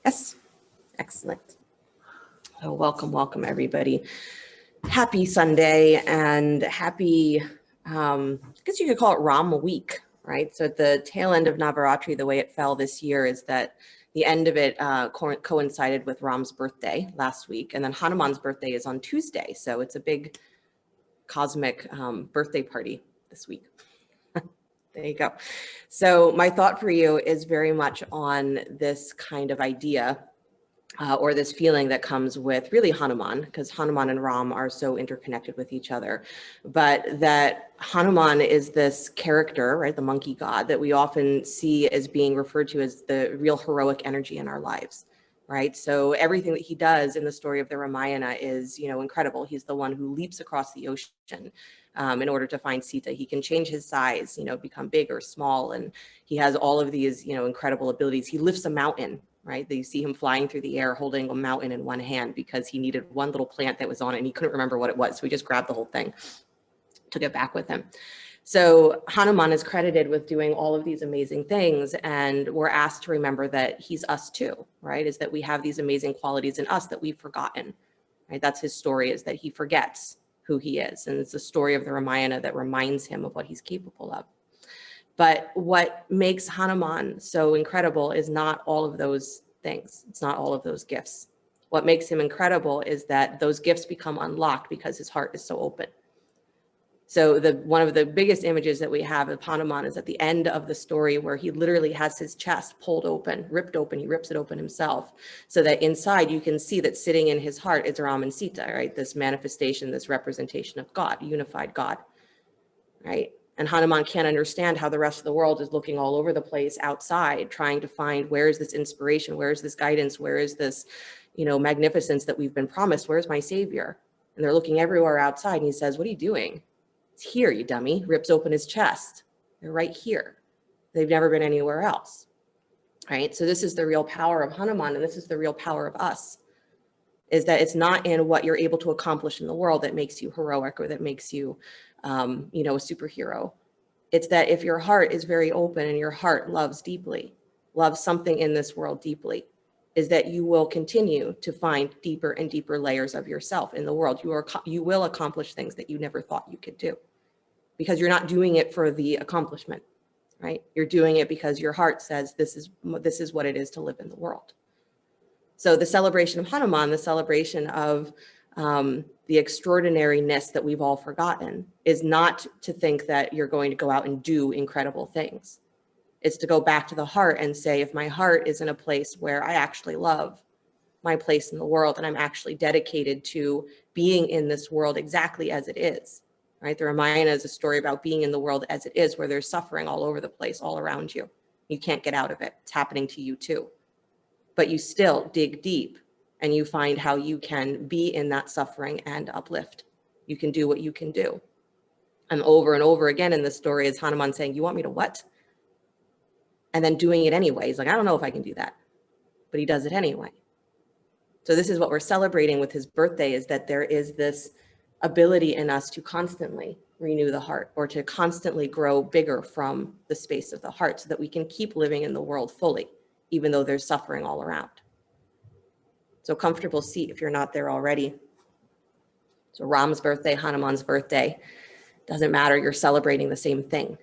Yes, excellent. Oh, welcome everybody. Happy Sunday and happy, I guess you could call it Ram week, right? So at the tail end of Navaratri, the way it fell this year is that the end of it coincided with Ram's birthday last week, and then Hanuman's birthday is on Tuesday. So it's a big cosmic birthday party this week. There you go. So my thought for you is very much on this kind of idea or this feeling that comes with really Hanuman, because Hanuman and Ram are so interconnected with each other, but that Hanuman is this character, right, the monkey god, that we often see as being referred to as the real heroic energy in our lives, right? So everything that he does in the story of the Ramayana is, incredible. He's the one who leaps across the ocean in order to find Sita. He can change his size, become big or small, and he has all of these, incredible abilities. He lifts a mountain, right? You see him flying through the air, holding a mountain in one hand because he needed one little plant that was on it and he couldn't remember what it was. So he just grabbed the whole thing, took it back with him. So Hanuman is credited with doing all of these amazing things, and we're asked to remember that he's us too, right? Is that we have these amazing qualities in us that we've forgotten, right? That's his story, is that he forgets who he is. And it's the story of the Ramayana that reminds him of what he's capable of. But what makes Hanuman so incredible is not all of those things. It's not all of those gifts. What makes him incredible is that those gifts become unlocked because his heart is so open. So one of the biggest images that we have of Hanuman is at the end of the story, where he literally has his chest pulled open, ripped open. He rips it open himself, so that inside you can see that sitting in his heart is Ram and Sita, right? This manifestation, this representation of God, unified God, right? And Hanuman can't understand how the rest of the world is looking all over the place outside, trying to find, where is this inspiration? Where is this guidance? Where is this, magnificence that we've been promised? Where's my savior? And they're looking everywhere outside. And he says, what are you doing? It's here, you dummy. Rips open his chest. They're right here. They've never been anywhere else, right? So this is the real power of Hanuman, and this is the real power of us, is that it's not in what you're able to accomplish in the world that makes you heroic or that makes you, a superhero. It's that if your heart is very open and your heart loves deeply, loves something in this world deeply, is that you will continue to find deeper and deeper layers of yourself in the world. You will accomplish things that you never thought you could do, because you're not doing it for the accomplishment, right? You're doing it because your heart says this is what it is to live in the world. So the celebration of Hanuman, the celebration of the extraordinariness that we've all forgotten, is not to think that you're going to go out and do incredible things. It's to go back to the heart and say, if my heart is in a place where I actually love my place in the world, and I'm actually dedicated to being in this world exactly as it is, right? The Ramayana is a story about being in the world as it is, where there's suffering all over the place, all around you. You can't get out of it. It's happening to you too. But you still dig deep and you find how you can be in that suffering and uplift. You can do what you can do. And over again in the story is Hanuman saying, you want me to what? And then doing it anyway. He's like, I don't know if I can do that, but he does it anyway. So this is what we're celebrating with his birthday, is that there is this ability in us to constantly renew the heart, or to constantly grow bigger from the space of the heart, so that we can keep living in the world fully, even though there's suffering all around. So comfortable seat if you're not there already. So Ram's birthday, Hanuman's birthday, doesn't matter. You're celebrating the same thing,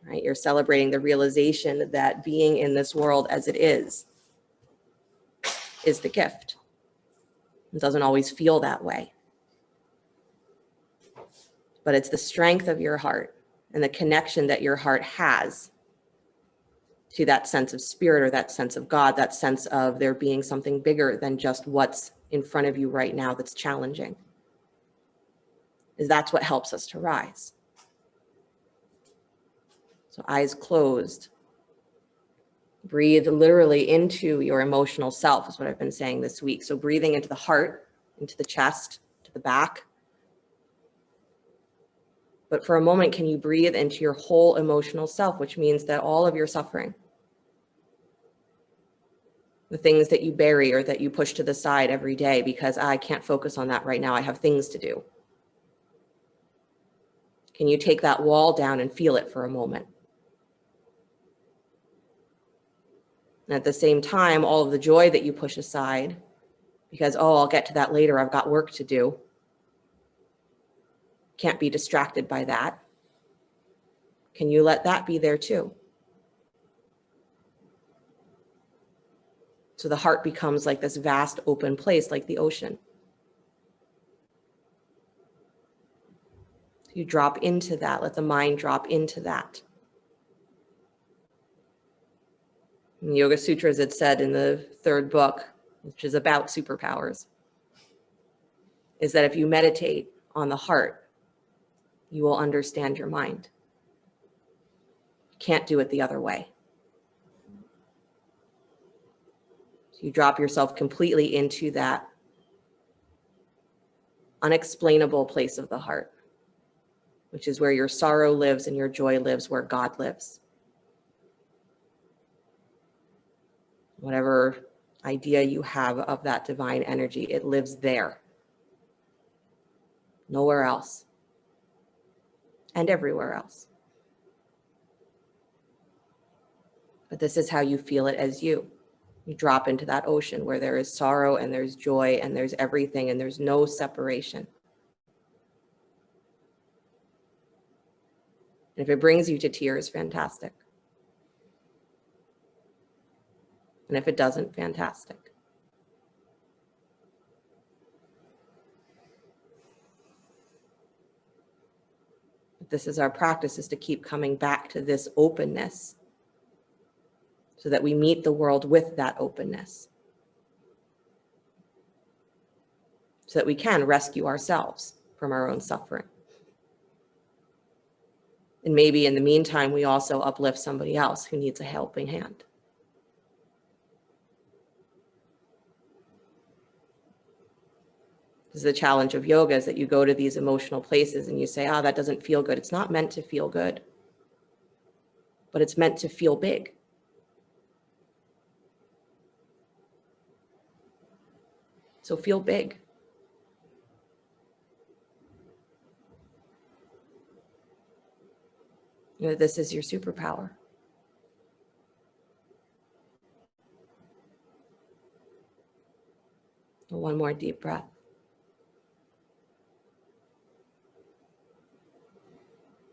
right? You're celebrating the realization that being in this world as it is the gift. It doesn't always feel that way, but it's the strength of your heart and the connection that your heart has to that sense of spirit, or that sense of God, that sense of there being something bigger than just what's in front of you right now that's challenging. That's what helps us to rise. So eyes closed. Breathe literally into your emotional self is what I've been saying this week. So breathing into the heart, into the chest, to the back. But for a moment, can you breathe into your whole emotional self, which means that all of your suffering, the things that you bury or that you push to the side every day because I can't focus on that right now, I have things to do. Can you take that wall down and feel it for a moment? And at the same time, all of the joy that you push aside because, oh, I'll get to that later, I've got work to do. Can't be distracted by that. Can you let that be there too? So the heart becomes like this vast open place, like the ocean. You drop into that, let the mind drop into that. In the Yoga Sutras, it said in the third book, which is about superpowers, is that if you meditate on the heart, you will understand your mind. You can't do it the other way. So you drop yourself completely into that unexplainable place of the heart, which is where your sorrow lives and your joy lives, where God lives. Whatever idea you have of that divine energy, it lives there. Nowhere else. And everywhere else. But this is how you feel it as you. You drop into that ocean where there is sorrow and there's joy and there's everything and there's no separation. And if it brings you to tears, fantastic. And if it doesn't, fantastic. But this is our practice, is to keep coming back to this openness so that we meet the world with that openness. So that we can rescue ourselves from our own suffering. And maybe in the meantime, we also uplift somebody else who needs a helping hand. This is the challenge of yoga, is that you go to these emotional places and you say, oh, that doesn't feel good. It's not meant to feel good, but it's meant to feel big. So feel big. You know, this is your superpower. One more deep breath.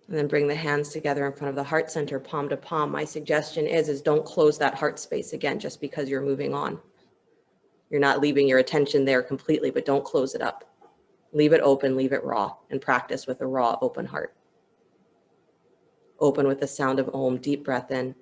And then bring the hands together in front of the heart center, palm to palm. My suggestion is don't close that heart space again just because you're moving on. You're not leaving your attention there completely, but don't close it up. Leave it open, leave it raw, and practice with a raw, open heart. Open with the sound of Om. Deep breath in.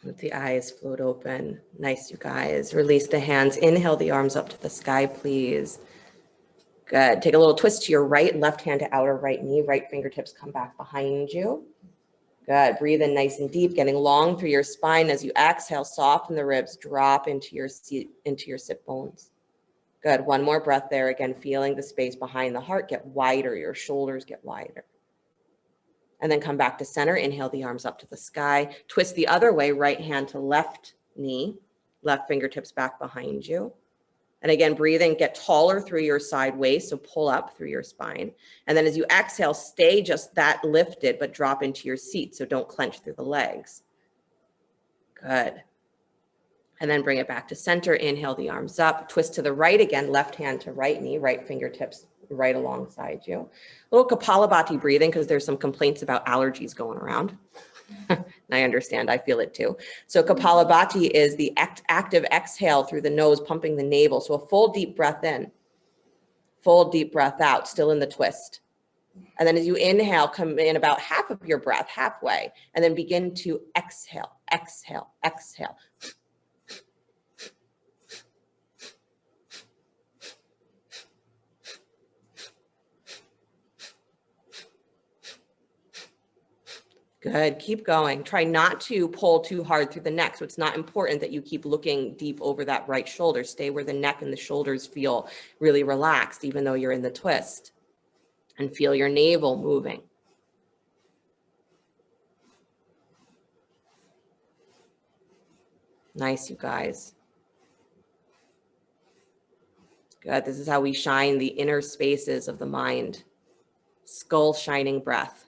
Let the eyes float open. Nice, you guys. Release the hands. Inhale the arms up to the sky, please. Good. Take a little twist to your right, left hand to outer right knee. Right fingertips come back behind you. Good. Breathe in nice and deep, getting long through your spine. As you exhale, soften the ribs, drop into your sit bones. Good. One more breath there. Again, feeling the space behind the heart get wider. Your shoulders get wider. And then come back to center. Inhale the arms up to the sky. Twist the other way, right hand to left knee, left fingertips back behind you. And again, breathing, get taller through your side waist, so pull up through your spine. And then as you exhale, stay just that lifted, but drop into your seat, so don't clench through the legs. Good. And then bring it back to center. Inhale the arms up. Twist to the right again, left hand to right knee, right fingertips right alongside you. A little Kapalabhati breathing because there's some complaints about allergies going around. And I understand, I feel it too. So Kapalabhati is the active exhale through the nose, pumping the navel. So a full deep breath in, full deep breath out, still in the twist. And then as you inhale, come in about half of your breath, halfway, and then begin to exhale, exhale, exhale. Good. Keep going. Try not to pull too hard through the neck. So it's not important that you keep looking deep over that right shoulder. Stay where the neck and the shoulders feel really relaxed, even though you're in the twist. And feel your navel moving. Nice, you guys. Good. This is how we shine the inner spaces of the mind. Skull shining breath.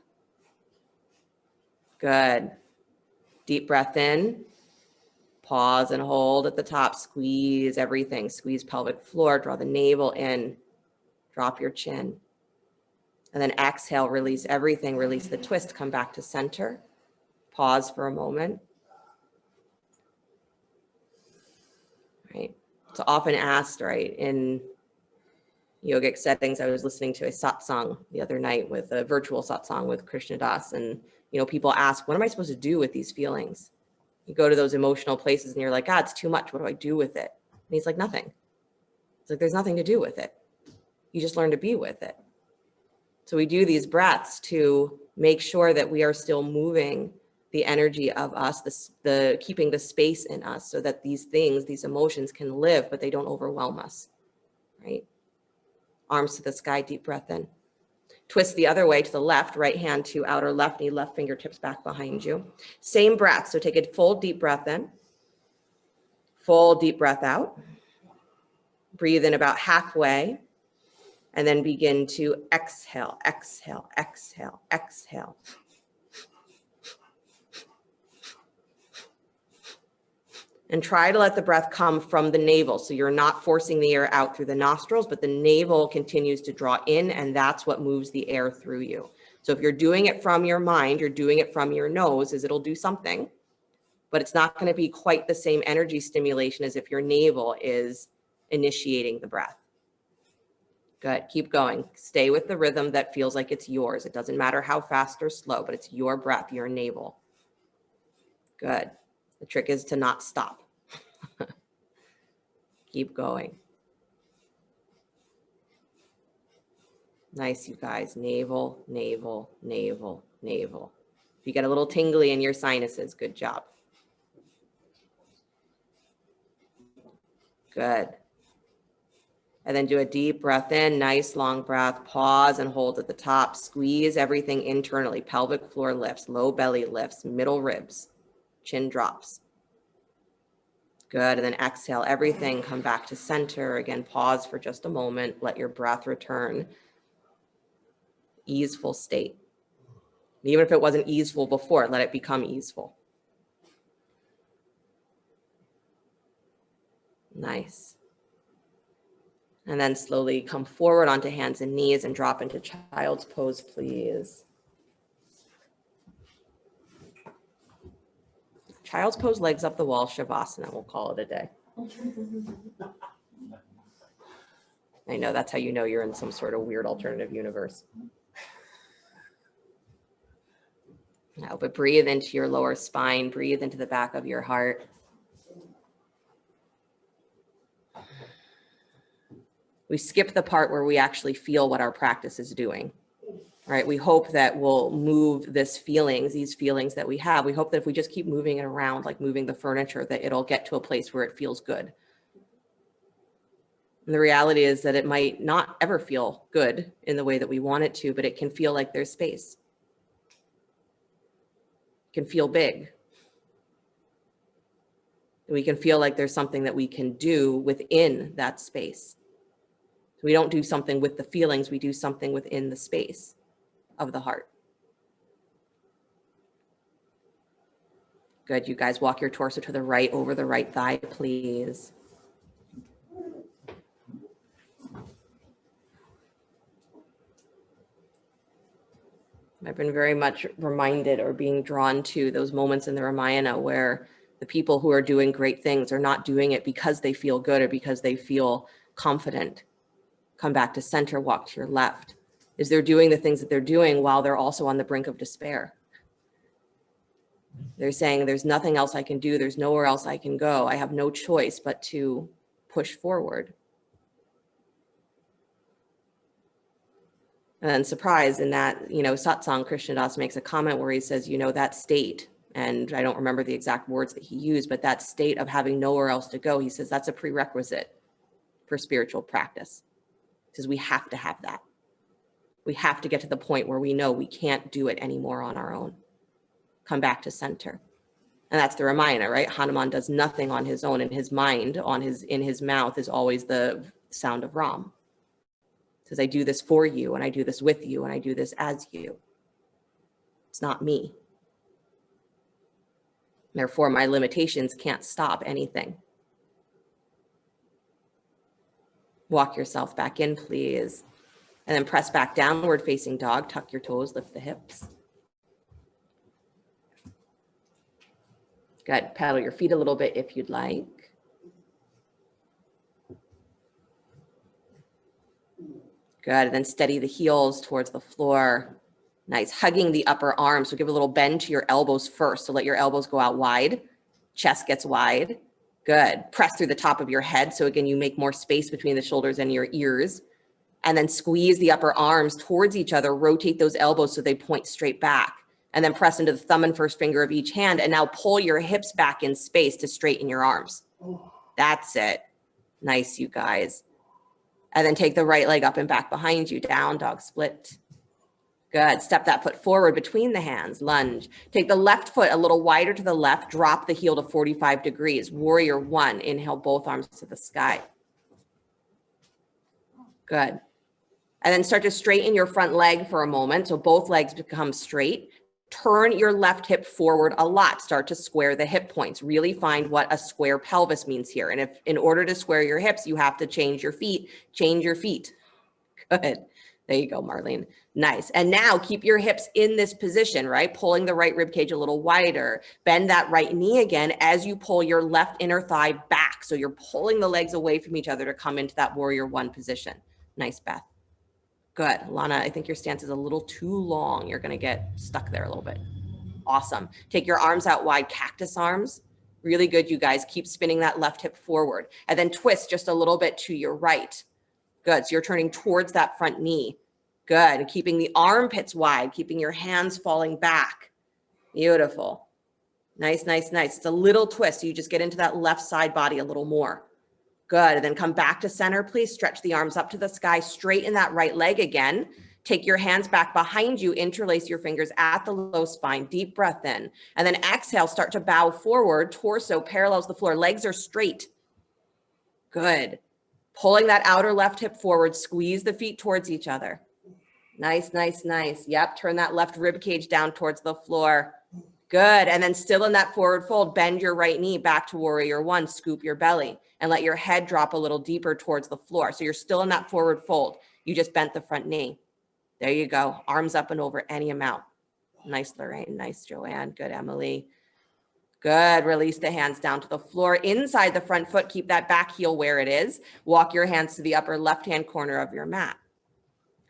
Good. Deep breath in. Pause and hold at the top. Squeeze everything. Squeeze pelvic floor. Draw the navel in. Drop your chin. And then exhale, release everything. Release the twist. Come back to center. Pause for a moment. Right. It's often asked, right, in yogic settings. I was listening to a satsang the other night with a virtual satsang with Krishna Das. And, people ask, what am I supposed to do with these feelings? You go to those emotional places and you're like, it's too much. What do I do with it? And he's like, nothing. It's like, there's nothing to do with it. You just learn to be with it. So we do these breaths to make sure that we are still moving the energy of us, the keeping the space in us so that these things, these emotions can live, but they don't overwhelm us, right? Arms to the sky, deep breath in. Twist the other way to the left, right hand to outer left knee, left fingertips back behind you. Same breath, so take a full deep breath in. Full deep breath out. Breathe in about halfway, and then begin to exhale, exhale, exhale, exhale. And try to let the breath come from the navel. So you're not forcing the air out through the nostrils, but the navel continues to draw in, and that's what moves the air through you. So if you're doing it from your mind, you're doing it from your nose, it'll do something, but it's not going to be quite the same energy stimulation as if your navel is initiating the breath. Good. Keep going. Stay with the rhythm that feels like it's yours. It doesn't matter how fast or slow, but it's your breath, your navel. Good. The trick is to not stop. Keep going. Nice, you guys. Navel, navel, navel, navel. If you get a little tingly in your sinuses, good job. Good. And then do a deep breath in, nice long breath, pause and hold at the top. Squeeze everything internally. Pelvic floor lifts, low belly lifts, middle ribs, chin drops. Good. And then exhale everything, come back to center. Again, pause for just a moment. Let your breath return. Easeful state. Even if it wasn't easeful before, let it become easeful. Nice. And then slowly come forward onto hands and knees and drop into child's pose, please. Child's pose, legs up the wall, Shavasana. We'll call it a day. I know, that's how you know you're in some sort of weird alternative universe. No, but breathe into your lower spine. Breathe into the back of your heart. We skip the part where we actually feel what our practice is doing, right? We hope that we'll move these feelings that we have. We hope that if we just keep moving it around, like moving the furniture, that it'll get to a place where it feels good. And the reality is that it might not ever feel good in the way that we want it to, but it can feel like there's space. It can feel big. We can feel like there's something that we can do within that space. So we don't do something with the feelings, we do something within the space of the heart. Good, you guys, walk your torso to the right, over the right thigh, please. I've been very much reminded or being drawn to those moments in the Ramayana where the people who are doing great things are not doing it because they feel good or because they feel confident. Come back to center, walk to your left. Is they're doing the things that they're doing while they're also on the brink of despair. They're saying, there's nothing else I can do. There's nowhere else I can go. I have no choice but to push forward. And then surprise in that, satsang, Krishna Das makes a comment where he says, that state, and I don't remember the exact words that he used, but that state of having nowhere else to go, he says that's a prerequisite for spiritual practice. Because we have to have that. We have to get to the point where we know we can't do it anymore on our own. Come back to center. And that's the reminder, right? Hanuman does nothing on his own. In his mind, in his mouth is always the sound of Ram. It says, I do this for you, and I do this with you, and I do this as you. It's not me. Therefore, my limitations can't stop anything. Walk yourself back in, please. And then press back downward facing dog. Tuck your toes, lift the hips. Good. Paddle your feet a little bit if you'd like. Good. And then steady the heels towards the floor. Nice. Hugging the upper arms. So give a little bend to your elbows first. So let your elbows go out wide. Chest gets wide. Good. Press through the top of your head. So again, you make more space between the shoulders and your ears. And then squeeze the upper arms towards each other. Rotate those elbows so they point straight back. And then press into the thumb and first finger of each hand. And now pull your hips back in space to straighten your arms. That's it. Nice, you guys. And then take the right leg up and back behind you. Down dog split. Good. Step that foot forward between the hands. Lunge. Take the left foot a little wider to the left. Drop the heel to 45 degrees. Warrior one. Inhale both arms to the sky. Good. And then start to straighten your front leg for a moment. So both legs become straight. Turn your left hip forward a lot. Start to square the hip points. Really find what a square pelvis means here. And if in order to square your hips, you have to change your feet. Change your feet. Good. There you go, Marlene. Nice. And now keep your hips in this position, right? Pulling the right rib cage a little wider. Bend that right knee again as you pull your left inner thigh back. So you're pulling the legs away from each other to come into that warrior one position. Nice, Beth. Good. Lana, I think your stance is a little too long. You're going to get stuck there a little bit. Awesome. Take your arms out wide, cactus arms. Really good, you guys. Keep spinning that left hip forward. And then twist just a little bit to your right. Good. So you're turning towards that front knee. Good. Keeping the armpits wide, keeping your hands falling back. Beautiful. Nice, nice, nice. It's a little twist. So you just get into that left side body a little more. Good. And then come back to center, please. Stretch the arms up to the sky. Straighten that right leg again. Take your hands back behind you. Interlace your fingers at the low spine. Deep breath in. And then exhale. Start to bow forward. Torso parallels the floor. Legs are straight. Good. Pulling that outer left hip forward. Squeeze the feet towards each other. Nice, nice, nice. Yep. Turn that left rib cage down towards the floor. Good. And then still in that forward fold, bend your right knee back to warrior one. Scoop your belly and let your head drop a little deeper towards the floor. So you're still in that forward fold. You just bent the front knee. There you go. Arms up and over any amount. Nice, Lorraine. Nice, Joanne. Good, Emily. Good. Release the hands down to the floor. Inside the front foot, keep that back heel where it is. Walk your hands to the upper left-hand corner of your mat.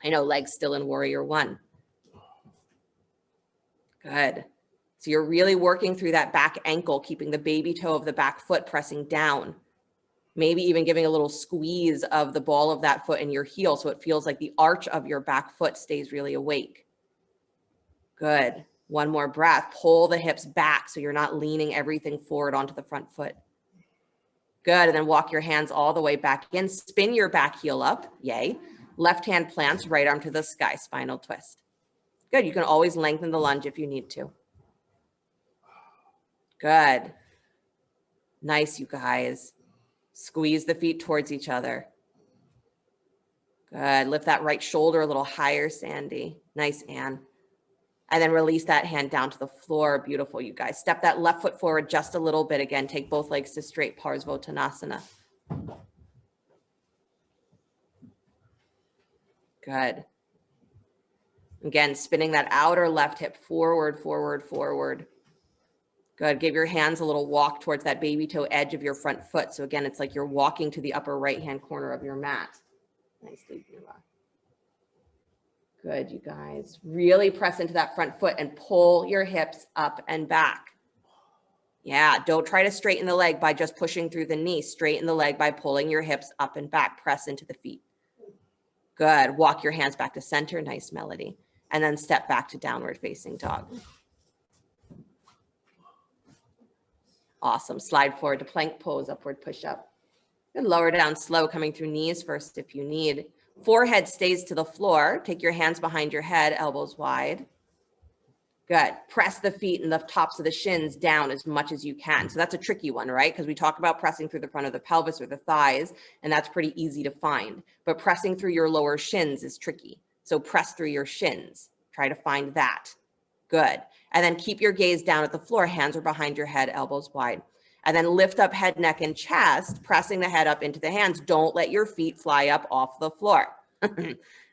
I know, legs still in warrior one. Good. So you're really working through that back ankle, keeping the baby toe of the back foot pressing down. Maybe even giving a little squeeze of the ball of that foot in your heel so it feels like the arch of your back foot stays really awake. Good. One more breath. Pull the hips back so you're not leaning everything forward onto the front foot. Good. And then walk your hands all the way back in. Spin your back heel up. Yay. Left hand plants, right arm to the sky. Spinal twist. Good. You can always lengthen the lunge if you need to. Good. Nice, you guys. Squeeze the feet towards each other. Good. Lift that right shoulder a little higher, Sandy. Nice, Anne. And then release that hand down to the floor. Beautiful, you guys. Step that left foot forward just a little bit. Again, take both legs to straight Parsvottanasana. Good. Again, spinning that outer left hip forward, forward, forward. Good. Give your hands a little walk towards that baby toe edge of your front foot. So again, it's like you're walking to the upper right-hand corner of your mat. Nicely, Beulah. Good, you guys. Really press into that front foot and pull your hips up and back. Yeah, don't try to straighten the leg by just pushing through the knee. Straighten the leg by pulling your hips up and back. Press into the feet. Good. Walk your hands back to center. Nice, Melody. And then step back to downward facing dog. Awesome. Slide forward to plank pose, upward push up. Good. Lower down slow, coming through knees first if you need. Forehead stays to the floor. Take your hands behind your head, elbows wide. Good. Press the feet and the tops of the shins down as much as you can. So that's a tricky one, right? Because we talk about pressing through the front of the pelvis or the thighs, and that's pretty easy to find. But pressing through your lower shins is tricky. So press through your shins. Try to find that. Good. And then keep your gaze down at the floor. Hands are behind your head, elbows wide. And then lift up head, neck, and chest, pressing the head up into the hands. Don't let your feet fly up off the floor.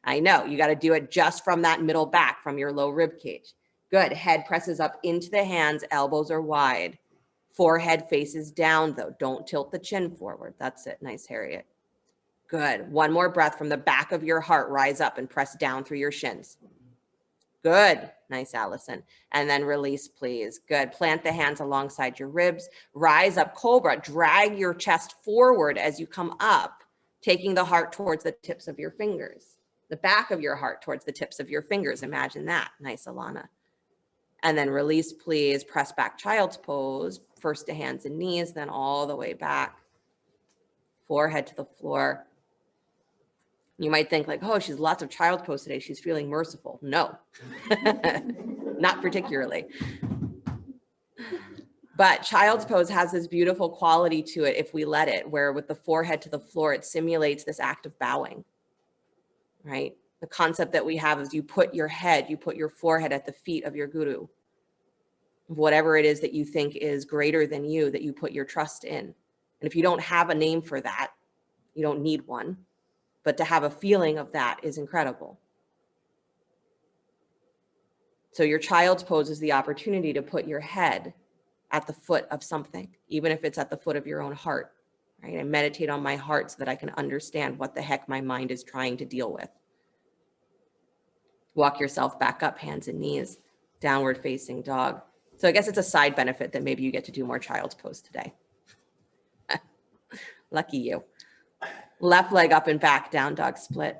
I know. You got to do it just from that middle back, from your low rib cage. Good. Head presses up into the hands. Elbows are wide. Forehead faces down, though. Don't tilt the chin forward. That's it. Nice, Harriet. Good. One more breath from the back of your heart. Rise up and press down through your shins. Good. Nice, Allison. And then release, please. Good. Plant the hands alongside your ribs. Rise up, cobra. Drag your chest forward as you come up, taking the heart towards the tips of your fingers. The back of your heart towards the tips of your fingers. Imagine that. Nice, Alana. And then release, please. Press back, child's pose. First to hands and knees, then all the way back. Forehead to the floor. You might think like, oh, she's lots of child's pose today. She's feeling merciful. No, not particularly. But child's pose has this beautiful quality to it if we let it, where with the forehead to the floor, it simulates this act of bowing, right? The concept that we have is you put your forehead at the feet of your guru, whatever it is that you think is greater than you, that you put your trust in. And if you don't have a name for that, you don't need one, but to have a feeling of that is incredible. So your child's pose is the opportunity to put your head at the foot of something, even if it's at the foot of your own heart, right? I meditate on my heart so that I can understand what the heck my mind is trying to deal with. Walk yourself back up, hands and knees, downward facing dog. So I guess it's a side benefit that maybe you get to do more child's pose today. Lucky you. Left leg up and back, down dog split.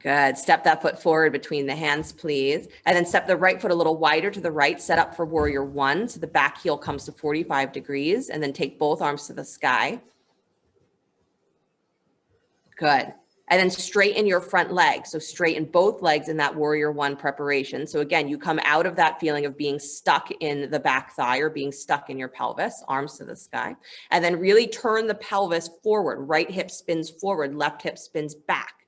Good. Step that foot forward between the hands, please. And then step the right foot a little wider to the right, set up for warrior one. So the back heel comes to 45 degrees, and then take both arms to the sky. Good. And then straighten your front leg. So straighten both legs in that warrior one preparation. So again, you come out of that feeling of being stuck in the back thigh or being stuck in your pelvis, arms to the sky, and then really turn the pelvis forward. Right hip spins forward, left hip spins back.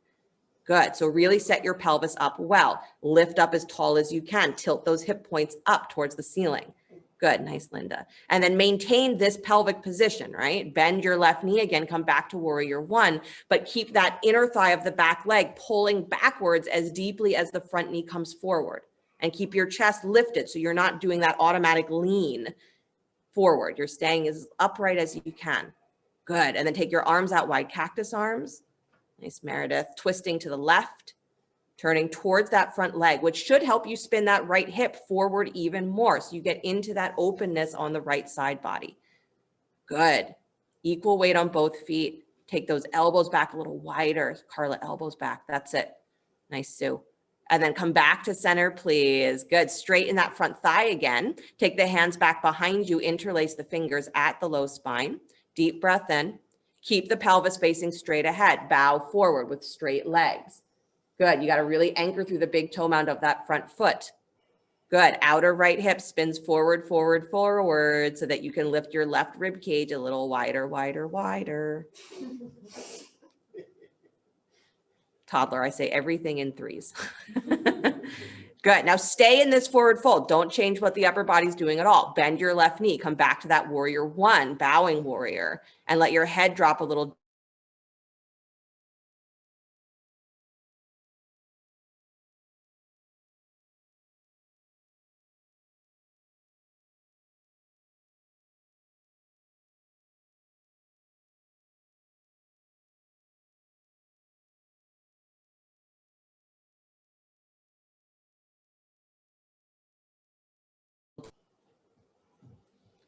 Good. So really set your pelvis up well. Lift up as tall as you can. Tilt those hip points up towards the ceiling. Good. Nice, Linda. And then maintain this pelvic position, right? Bend your left knee again, come back to warrior one, but keep that inner thigh of the back leg pulling backwards as deeply as the front knee comes forward, and keep your chest lifted. So you're not doing that automatic lean forward. You're staying as upright as you can. Good. And then take your arms out wide, cactus arms. Nice, Meredith. Twisting to the left, turning towards that front leg, which should help you spin that right hip forward even more. So you get into that openness on the right side body. Good. Equal weight on both feet. Take those elbows back a little wider. Carla, elbows back. That's it. Nice, Sue. And then come back to center, please. Good. Straighten that front thigh again. Take the hands back behind you. Interlace the fingers at the low spine. Deep breath in. Keep the pelvis facing straight ahead. Bow forward with straight legs. Good. You got to really anchor through the big toe mound of that front foot. Good. Outer right hip spins forward, forward, forward so that you can lift your left rib cage a little wider, wider, wider. Toddler, I say everything in threes. Good. Now stay in this forward fold. Don't change what the upper body's doing at all. Bend your left knee. Come back to that warrior one, bowing warrior, and let your head drop a little.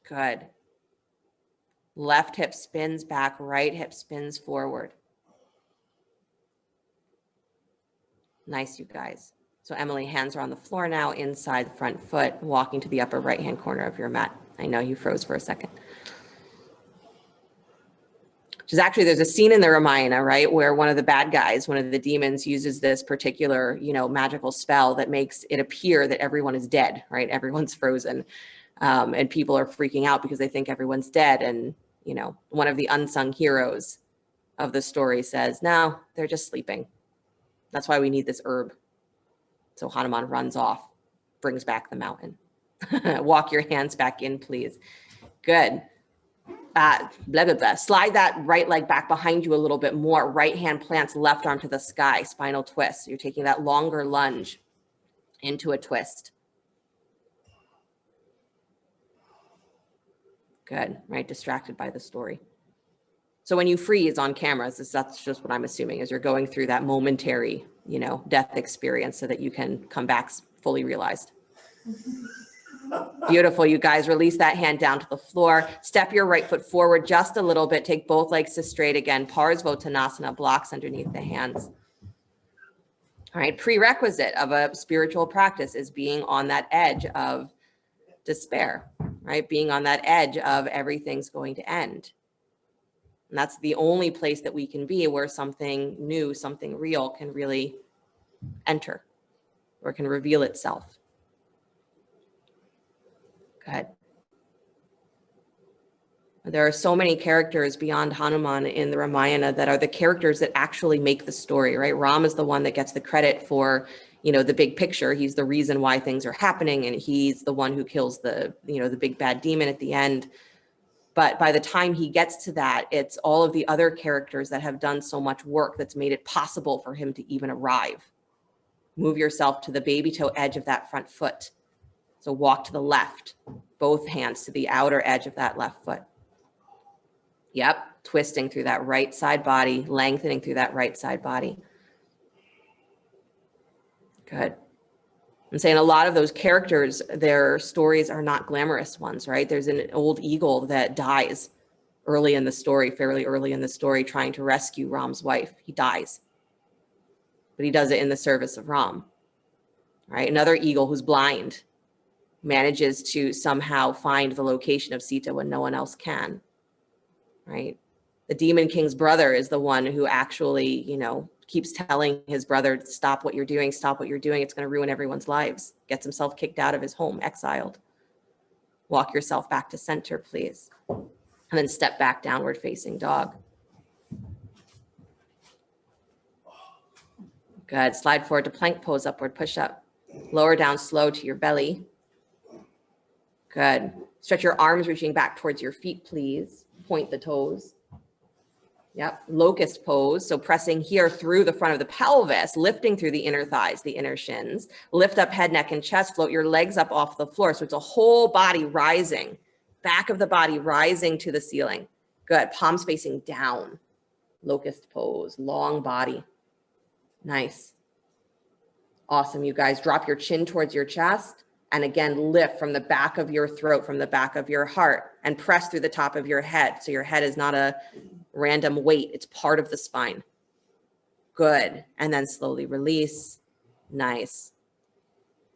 Good. Left hip spins back, right hip spins forward. Nice, you guys. So Emily, hands are on the floor now, inside the front foot, walking to the upper right-hand corner of your mat. I know you froze for a second. which is actually, there's a scene in the Ramayana, right, where one of the bad guys, one of the demons, uses this particular, magical spell that makes it appear that everyone is dead, right? Everyone's frozen. And people are freaking out because they think everyone's dead. And, one of the unsung heroes of the story says, no, they're just sleeping. That's why we need this herb. So Hanuman runs off, brings back the mountain. Walk your hands back in, please. Good. Blah, blah, blah. Slide that right leg back behind you a little bit more. Right hand plants left arm to the sky, spinal twist. So you're taking that longer lunge into a twist. Good, right? Distracted by the story. So when you freeze on cameras, that's just what I'm assuming, is you're going through that momentary, death experience so that you can come back fully realized. Beautiful, you guys. Release that hand down to the floor. Step your right foot forward just a little bit. Take both legs to straight again. Parsvottanasana, blocks underneath the hands. All right, prerequisite of a spiritual practice is being on that edge of despair, right? Being on that edge of everything's going to end. And that's the only place that we can be where something new, something real can really enter or can reveal itself. Good. There are so many characters beyond Hanuman in the Ramayana that are the characters that actually make the story, right? Ram is the one that gets the credit for, the big picture. He's the reason why things are happening, and he's the one who kills the big bad demon at the end. But by the time he gets to that, it's all of the other characters that have done so much work that's made it possible for him to even arrive. Move yourself to the baby toe edge of that front foot. So walk to the left, both hands to the outer edge of that left foot. Yep, twisting through that right side body, lengthening through that right side body. Good. I'm saying a lot of those characters, their stories are not glamorous ones, right? There's an old eagle that dies early in the story, fairly early in the story, trying to rescue Ram's wife. He dies, but he does it in the service of Ram, right? Another eagle who's blind manages to somehow find the location of Sita when no one else can, right? The Demon King's brother is the one who actually, keeps telling his brother, stop what you're doing, stop what you're doing. It's going to ruin everyone's lives. Gets himself kicked out of his home, exiled. Walk yourself back to center, please. And then step back, downward facing dog. Good. Slide forward to plank pose, upward push up. Lower down slow to your belly. Good. Stretch your arms, reaching back towards your feet, please. Point the toes. Yep, locust pose. So pressing here through the front of the pelvis, lifting through the inner thighs, the inner shins. Lift up head, neck, and chest. Float your legs up off the floor. So it's a whole body rising. Back of the body rising to the ceiling. Good. Palms facing down. Locust pose. Long body. Nice. Awesome, you guys. Drop your chin towards your chest. And again, lift from the back of your throat, from the back of your heart, and press through the top of your head. So your head is not a random weight. It's part of the spine. Good. And then slowly release. Nice.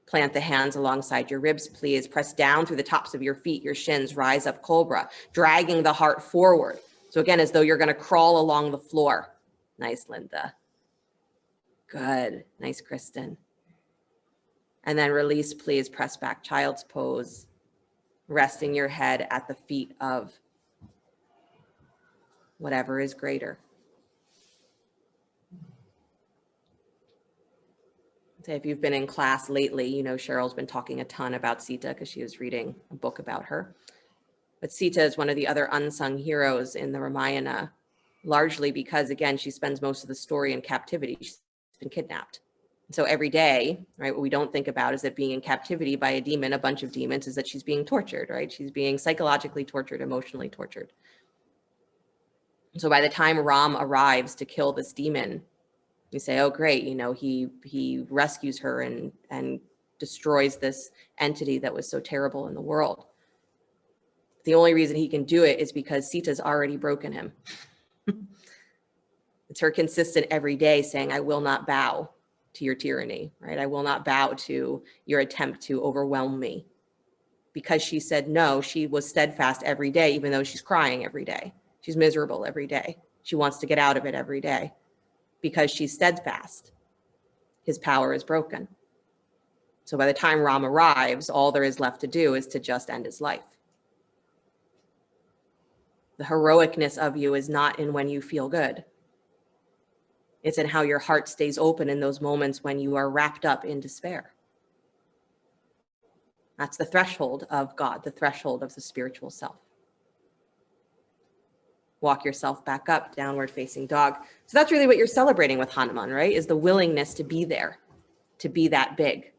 Plant the hands alongside your ribs, please. Press down through the tops of your feet, your shins. Rise up, cobra, dragging the heart forward. So again, as though you're going to crawl along the floor. Nice, Linda. Good. Nice, Kristen. And then release, please. Press back, child's pose. Resting your head at the feet of whatever is greater. So if you've been in class lately, Cheryl's been talking a ton about Sita because she was reading a book about her. But Sita is one of the other unsung heroes in the Ramayana, largely because, again, she spends most of the story in captivity. She's been kidnapped. So every day, right, what we don't think about is that being in captivity by a demon, a bunch of demons, is that she's being tortured, right? She's being psychologically tortured, emotionally tortured. So by the time Ram arrives to kill this demon, you say, oh, great, he rescues her and destroys this entity that was so terrible in the world. The only reason he can do it is because Sita's already broken him. It's her consistent every day saying, I will not bow to your tyranny, right? I will not bow to your attempt to overwhelm me. Because she said no, she was steadfast every day, even though she's crying every day. She's miserable every day. She wants to get out of it every day because she's steadfast. His power is broken. So by the time Ram arrives, all there is left to do is to just end his life. The heroicness of you is not in when you feel good. It's in how your heart stays open in those moments when you are wrapped up in despair. That's the threshold of God, the threshold of the spiritual self. Walk yourself back up, downward facing dog. So that's really what you're celebrating with Hanuman, right? Is the willingness to be there, to be that big.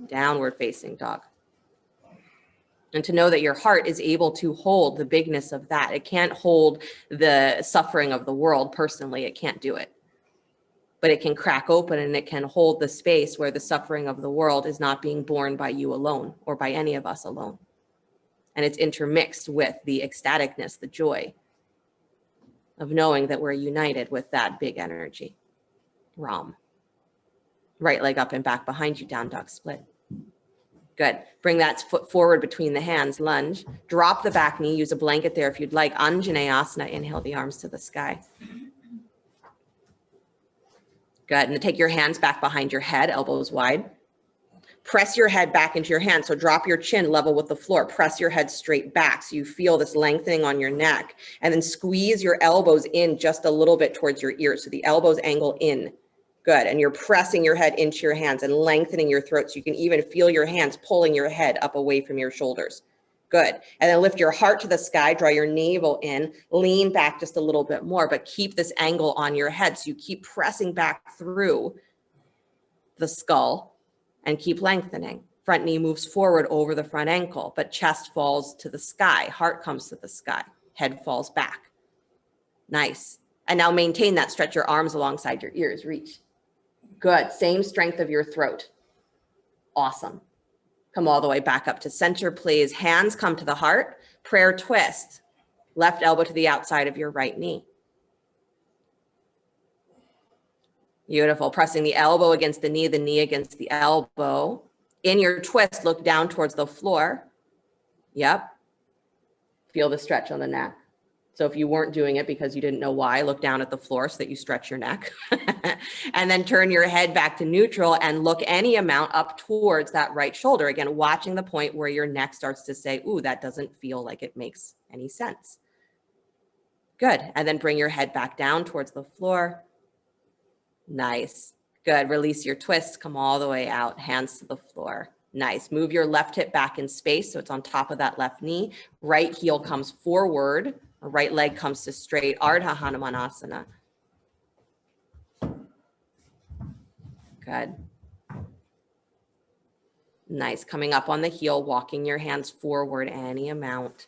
Downward facing dog. And to know that your heart is able to hold the bigness of that. It can't hold the suffering of the world personally. It can't do it. But it can crack open and it can hold the space where the suffering of the world is not being borne by you alone or by any of us alone. And it's intermixed with the ecstaticness, the joy of knowing that we're united with that big energy. Ram. Right leg up and back behind you, down dog split. Good. Bring that foot forward between the hands, lunge. Drop the back knee, use a blanket there if you'd like. Anjaneyasana, inhale the arms to the sky. Good. And take your hands back behind your head, elbows wide. Press your head back into your hand. So drop your chin level with the floor. Press your head straight back so you feel this lengthening on your neck. And then squeeze your elbows in just a little bit towards your ears. So the elbows angle in. Good. And you're pressing your head into your hands and lengthening your throat so you can even feel your hands pulling your head up away from your shoulders. Good. And then lift your heart to the sky, draw your navel in, lean back just a little bit more, but keep this angle on your head. So you keep pressing back through the skull and keep lengthening. Front knee moves forward over the front ankle, but chest falls to the sky. Heart comes to the sky. Head falls back. Nice. And now maintain that. Stretch your arms alongside your ears. Reach. Good. Same strength of your throat. Awesome. Come all the way back up to center, please. Hands come to the heart. Prayer twist. Left elbow to the outside of your right knee. Beautiful. Pressing the elbow against the knee against the elbow. In your twist, look down towards the floor. Yep. Feel the stretch on the neck. So if you weren't doing it because you didn't know why, look down at the floor so that you stretch your neck. And then turn your head back to neutral and look any amount up towards that right shoulder. Again, watching the point where your neck starts to say, ooh, that doesn't feel like it makes any sense. Good. And then bring your head back down towards the floor. Nice. Good. Release your twist. Come all the way out. Hands to the floor. Nice. Move your left hip back in space so it's on top of that left knee. Right heel comes forward. Right leg comes to straight. Ardha Hanumanasana. Good. Nice. Coming up on the heel, walking your hands forward any amount.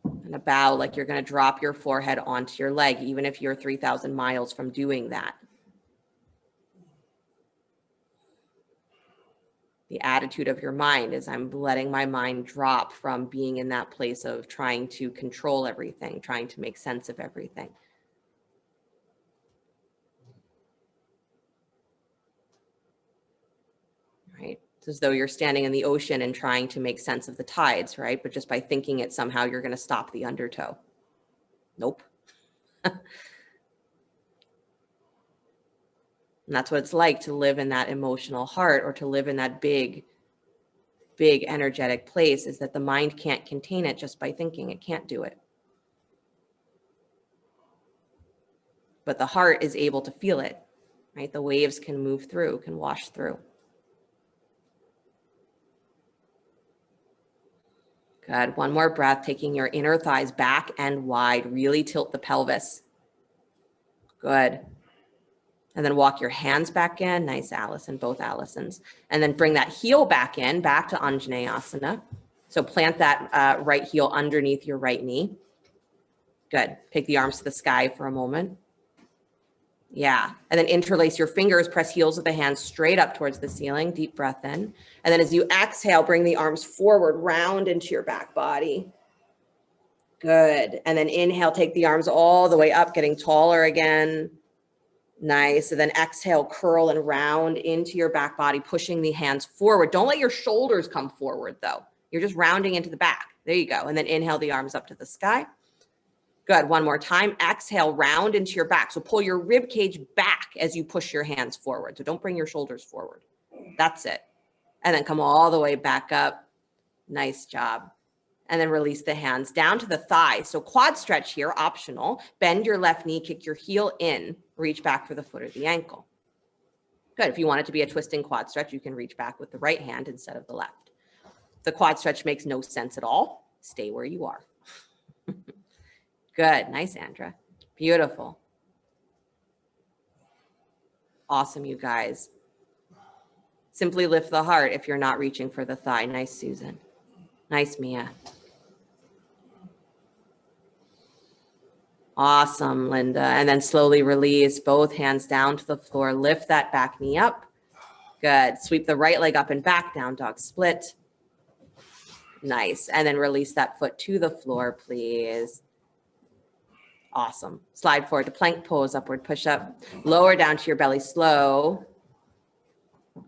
And a bow like you're going to drop your forehead onto your leg, even if you're 3,000 miles from doing that. The attitude of your mind is I'm letting my mind drop from being in that place of trying to control everything, trying to make sense of everything. Right? It's as though you're standing in the ocean and trying to make sense of the tides, right? But just by thinking it, somehow you're going to stop the undertow. Nope. And that's what it's like to live in that emotional heart or to live in that big, big energetic place, is that the mind can't contain it just by thinking. It can't do it. But the heart is able to feel it, right? The waves can move through, can wash through. Good. One more breath, taking your inner thighs back and wide. Really tilt the pelvis. Good. And then walk your hands back in. Nice, Allison, both Allisons. And then bring that heel back in, back to Anjaneyasana. So plant that right heel underneath your right knee. Good. Take the arms to the sky for a moment. Yeah. And then interlace your fingers, press heels of the hands straight up towards the ceiling. Deep breath in. And then as you exhale, bring the arms forward, round into your back body. Good. And then inhale, take the arms all the way up, getting taller again. Nice. And then exhale, curl and round into your back body, pushing the hands forward. Don't let your shoulders come forward though. You're just rounding into the back. There you go. And then inhale the arms up to the sky. Good. One more time. Exhale, round into your back. So pull your rib cage back as you push your hands forward. So don't bring your shoulders forward. That's it. And then come all the way back up. Nice job. And then release the hands down to the thigh. So quad stretch here, optional. Bend your left knee, kick your heel in, reach back for the foot or the ankle. Good. If you want it to be a twisting quad stretch, you can reach back with the right hand instead of the left. If the quad stretch makes no sense at all, stay where you are. Good. Nice, Andra. Beautiful. Awesome, you guys. Simply lift the heart if you're not reaching for the thigh. Nice, Susan. Nice, Mia. Awesome, Linda. And then slowly release both hands down to the floor. Lift that back knee up. Good. Sweep the right leg up and back, down dog split. Nice. And then release that foot to the floor, please. Awesome. Slide forward to plank pose, upward push up. Lower down to your belly, slow.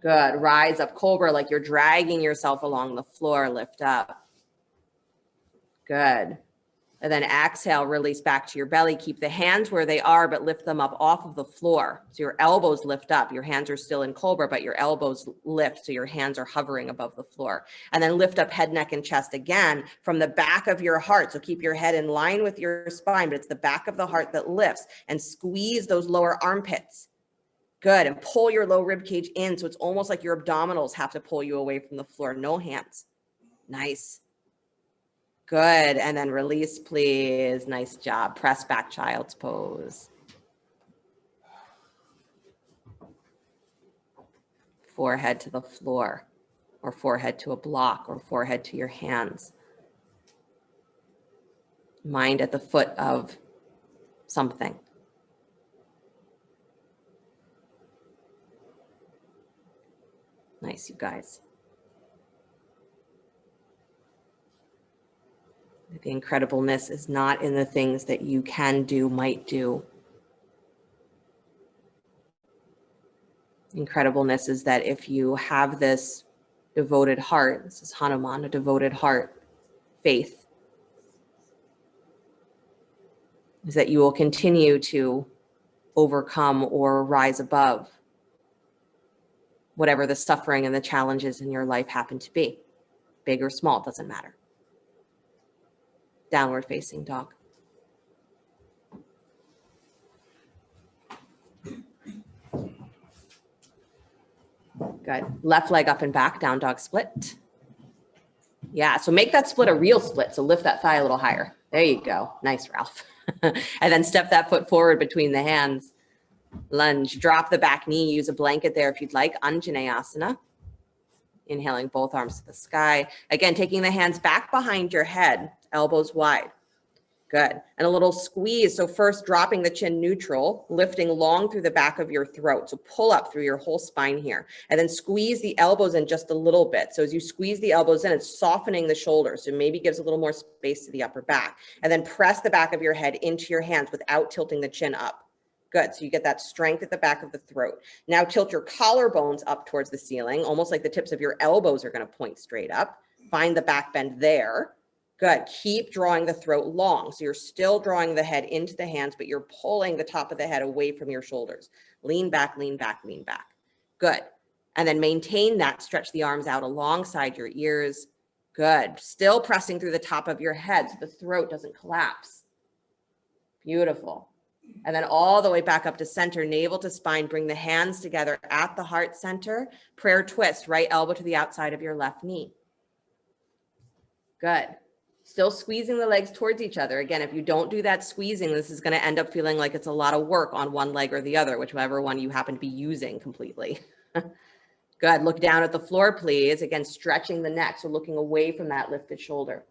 Good. Rise up, cobra, like you're dragging yourself along the floor. Lift up. Good. And then exhale, release back to your belly. Keep the hands where they are, but lift them up off of the floor. So your elbows lift up. Your hands are still in cobra, but your elbows lift. So your hands are hovering above the floor. And then lift up head, neck, and chest again from the back of your heart. So keep your head in line with your spine, but it's the back of the heart that lifts, and squeeze those lower armpits. Good. And pull your low rib cage in. So it's almost like your abdominals have to pull you away from the floor. No hands. Nice. Good. And then release, please. Nice job. Press back, child's pose. Forehead to the floor, or forehead to a block, or forehead to your hands. Mind at the foot of something. Nice, you guys. The incredibleness is not in the things that you can do, might do. Incredibleness is that if you have this devoted heart, this is Hanuman, a devoted heart, faith, is that you will continue to overcome or rise above whatever the suffering and the challenges in your life happen to be. Big or small, doesn't matter. Downward facing dog. Good. Left leg up and back, down dog split. Yeah, so make that split a real split. So lift that thigh a little higher. There you go. Nice, Ralph. And then step that foot forward between the hands. Lunge, drop the back knee. Use a blanket there if you'd like. Anjaneyasana. Inhaling both arms to the sky. Again, taking the hands back behind your head, elbows wide. Good. And a little squeeze. So first dropping the chin neutral, lifting long through the back of your throat. So pull up through your whole spine here. And then squeeze the elbows in just a little bit. So as you squeeze the elbows in, it's softening the shoulders. So maybe gives a little more space to the upper back. And then press the back of your head into your hands without tilting the chin up. Good. So you get that strength at the back of the throat. Now tilt your collarbones up towards the ceiling, almost like the tips of your elbows are going to point straight up. Find the back bend there. Good. Keep drawing the throat long. So you're still drawing the head into the hands, but you're pulling the top of the head away from your shoulders. Lean back, lean back, lean back. Good. And then maintain that. Stretch the arms out alongside your ears. Good. Still pressing through the top of your head so the throat doesn't collapse. Beautiful. And then all the way back up to center, navel to spine. Bring the hands together at the heart center. Prayer twist, right elbow to the outside of your left knee. Good. Still squeezing the legs towards each other. Again, if you don't do that squeezing, this is going to end up feeling like it's a lot of work on one leg or the other, whichever one you happen to be using completely. Good. Look down at the floor, please. Again, stretching the neck. So looking away from that lifted shoulder.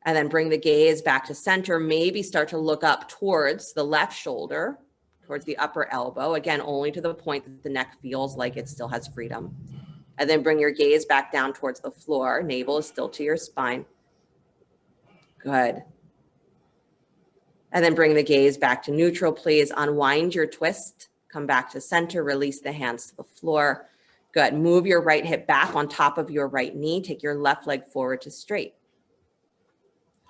And then bring the gaze back to center. Maybe start to look up towards the left shoulder, towards the upper elbow. Again, only to the point that the neck feels like it still has freedom. And then bring your gaze back down towards the floor. Navel is still to your spine. Good. And then bring the gaze back to neutral, please. Unwind your twist. Come back to center. Release the hands to the floor. Good. Move your right hip back on top of your right knee. Take your left leg forward to straight.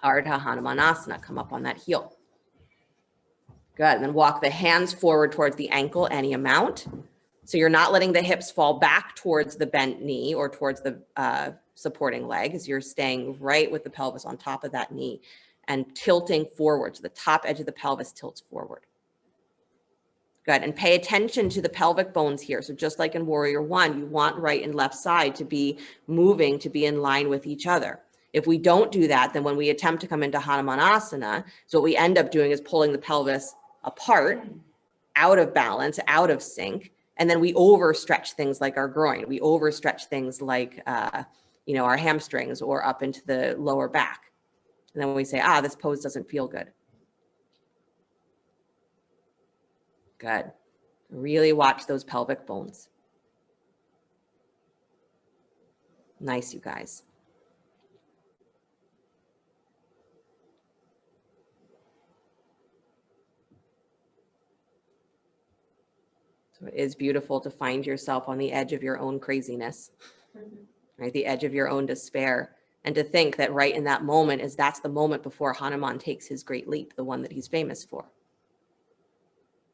Ardha Hanumanasana. Come up on that heel. Good. And then walk the hands forward towards the ankle any amount. So you're not letting the hips fall back towards the bent knee or towards the supporting leg, as you're staying right with the pelvis on top of that knee and tilting forward. So the top edge of the pelvis tilts forward. Good. And pay attention to the pelvic bones here. So just like in Warrior One, you want right and left side to be moving, to be in line with each other. If we don't do that, then when we attempt to come into Hanumanasana, so what we end up doing is pulling the pelvis apart, out of balance, out of sync. And then we overstretch things like our groin. We overstretch things like, our hamstrings or up into the lower back. And then we say, this pose doesn't feel good. Good. Really watch those pelvic bones. Nice, you guys. So it is beautiful to find yourself on the edge of your own craziness, right? The edge of your own despair. And to think that right in that moment that's the moment before Hanuman takes his great leap, the one that he's famous for.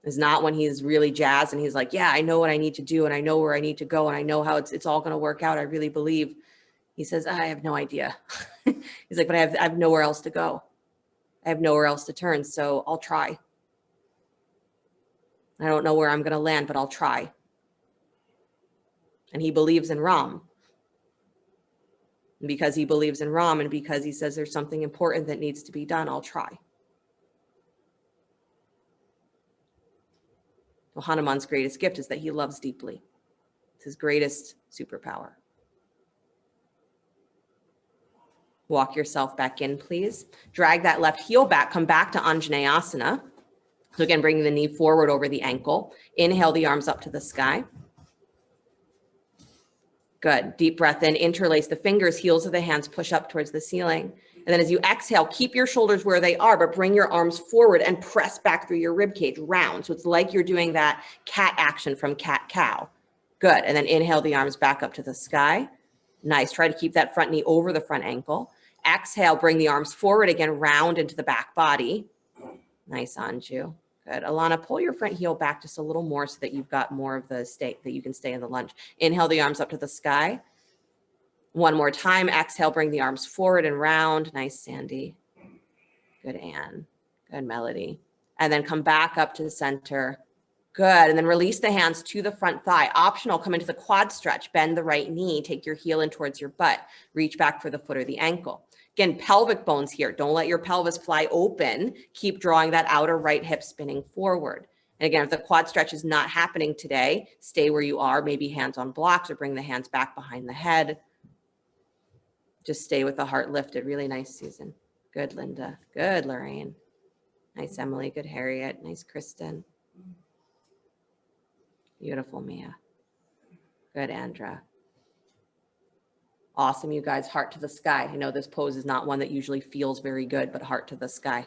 It's not when he's really jazzed and he's like, yeah, I know what I need to do and I know where I need to go and I know how it's all going to work out. I really believe. He says, I have no idea. He's like, but I have nowhere else to go. I have nowhere else to turn. So I'll try. I don't know where I'm going to land, but I'll try. And he believes in Ram. And because he believes in Ram and because he says there's something important that needs to be done, I'll try. Well, Hanuman's greatest gift is that he loves deeply. It's his greatest superpower. Walk yourself back in, please. Drag that left heel back. Come back to Anjaneyasana. So again, bringing the knee forward over the ankle. Inhale the arms up to the sky. Good. Deep breath in. Interlace the fingers. Heels of the hands push up towards the ceiling. And then as you exhale, keep your shoulders where they are, but bring your arms forward and press back through your rib cage, round. So it's like you're doing that cat action from cat-cow. Good. And then inhale the arms back up to the sky. Nice. Try to keep that front knee over the front ankle. Exhale, bring the arms forward again, round into the back body. Nice, Anju. Good. Alana, pull your front heel back just a little more so that you've got more of the stay, that you can stay in the lunge. Inhale the arms up to the sky. One more time. Exhale, bring the arms forward and round. Nice, Sandy. Good, Anne. Good, Melody. And then come back up to the center. Good. And then release the hands to the front thigh. Optional, come into the quad stretch. Bend the right knee. Take your heel in towards your butt. Reach back for the foot or the ankle. Again, pelvic bones here. Don't let your pelvis fly open. Keep drawing that outer right hip spinning forward. And again, if the quad stretch is not happening today, stay where you are, maybe hands on blocks or bring the hands back behind the head. Just stay with the heart lifted. Really nice, Susan. Good, Linda. Good, Lorraine. Nice, Emily. Good, Harriet. Nice, Kristen. Beautiful, Mia. Good, Andra. Awesome, you guys. Heart to the sky. I know this pose is not one that usually feels very good, but heart to the sky.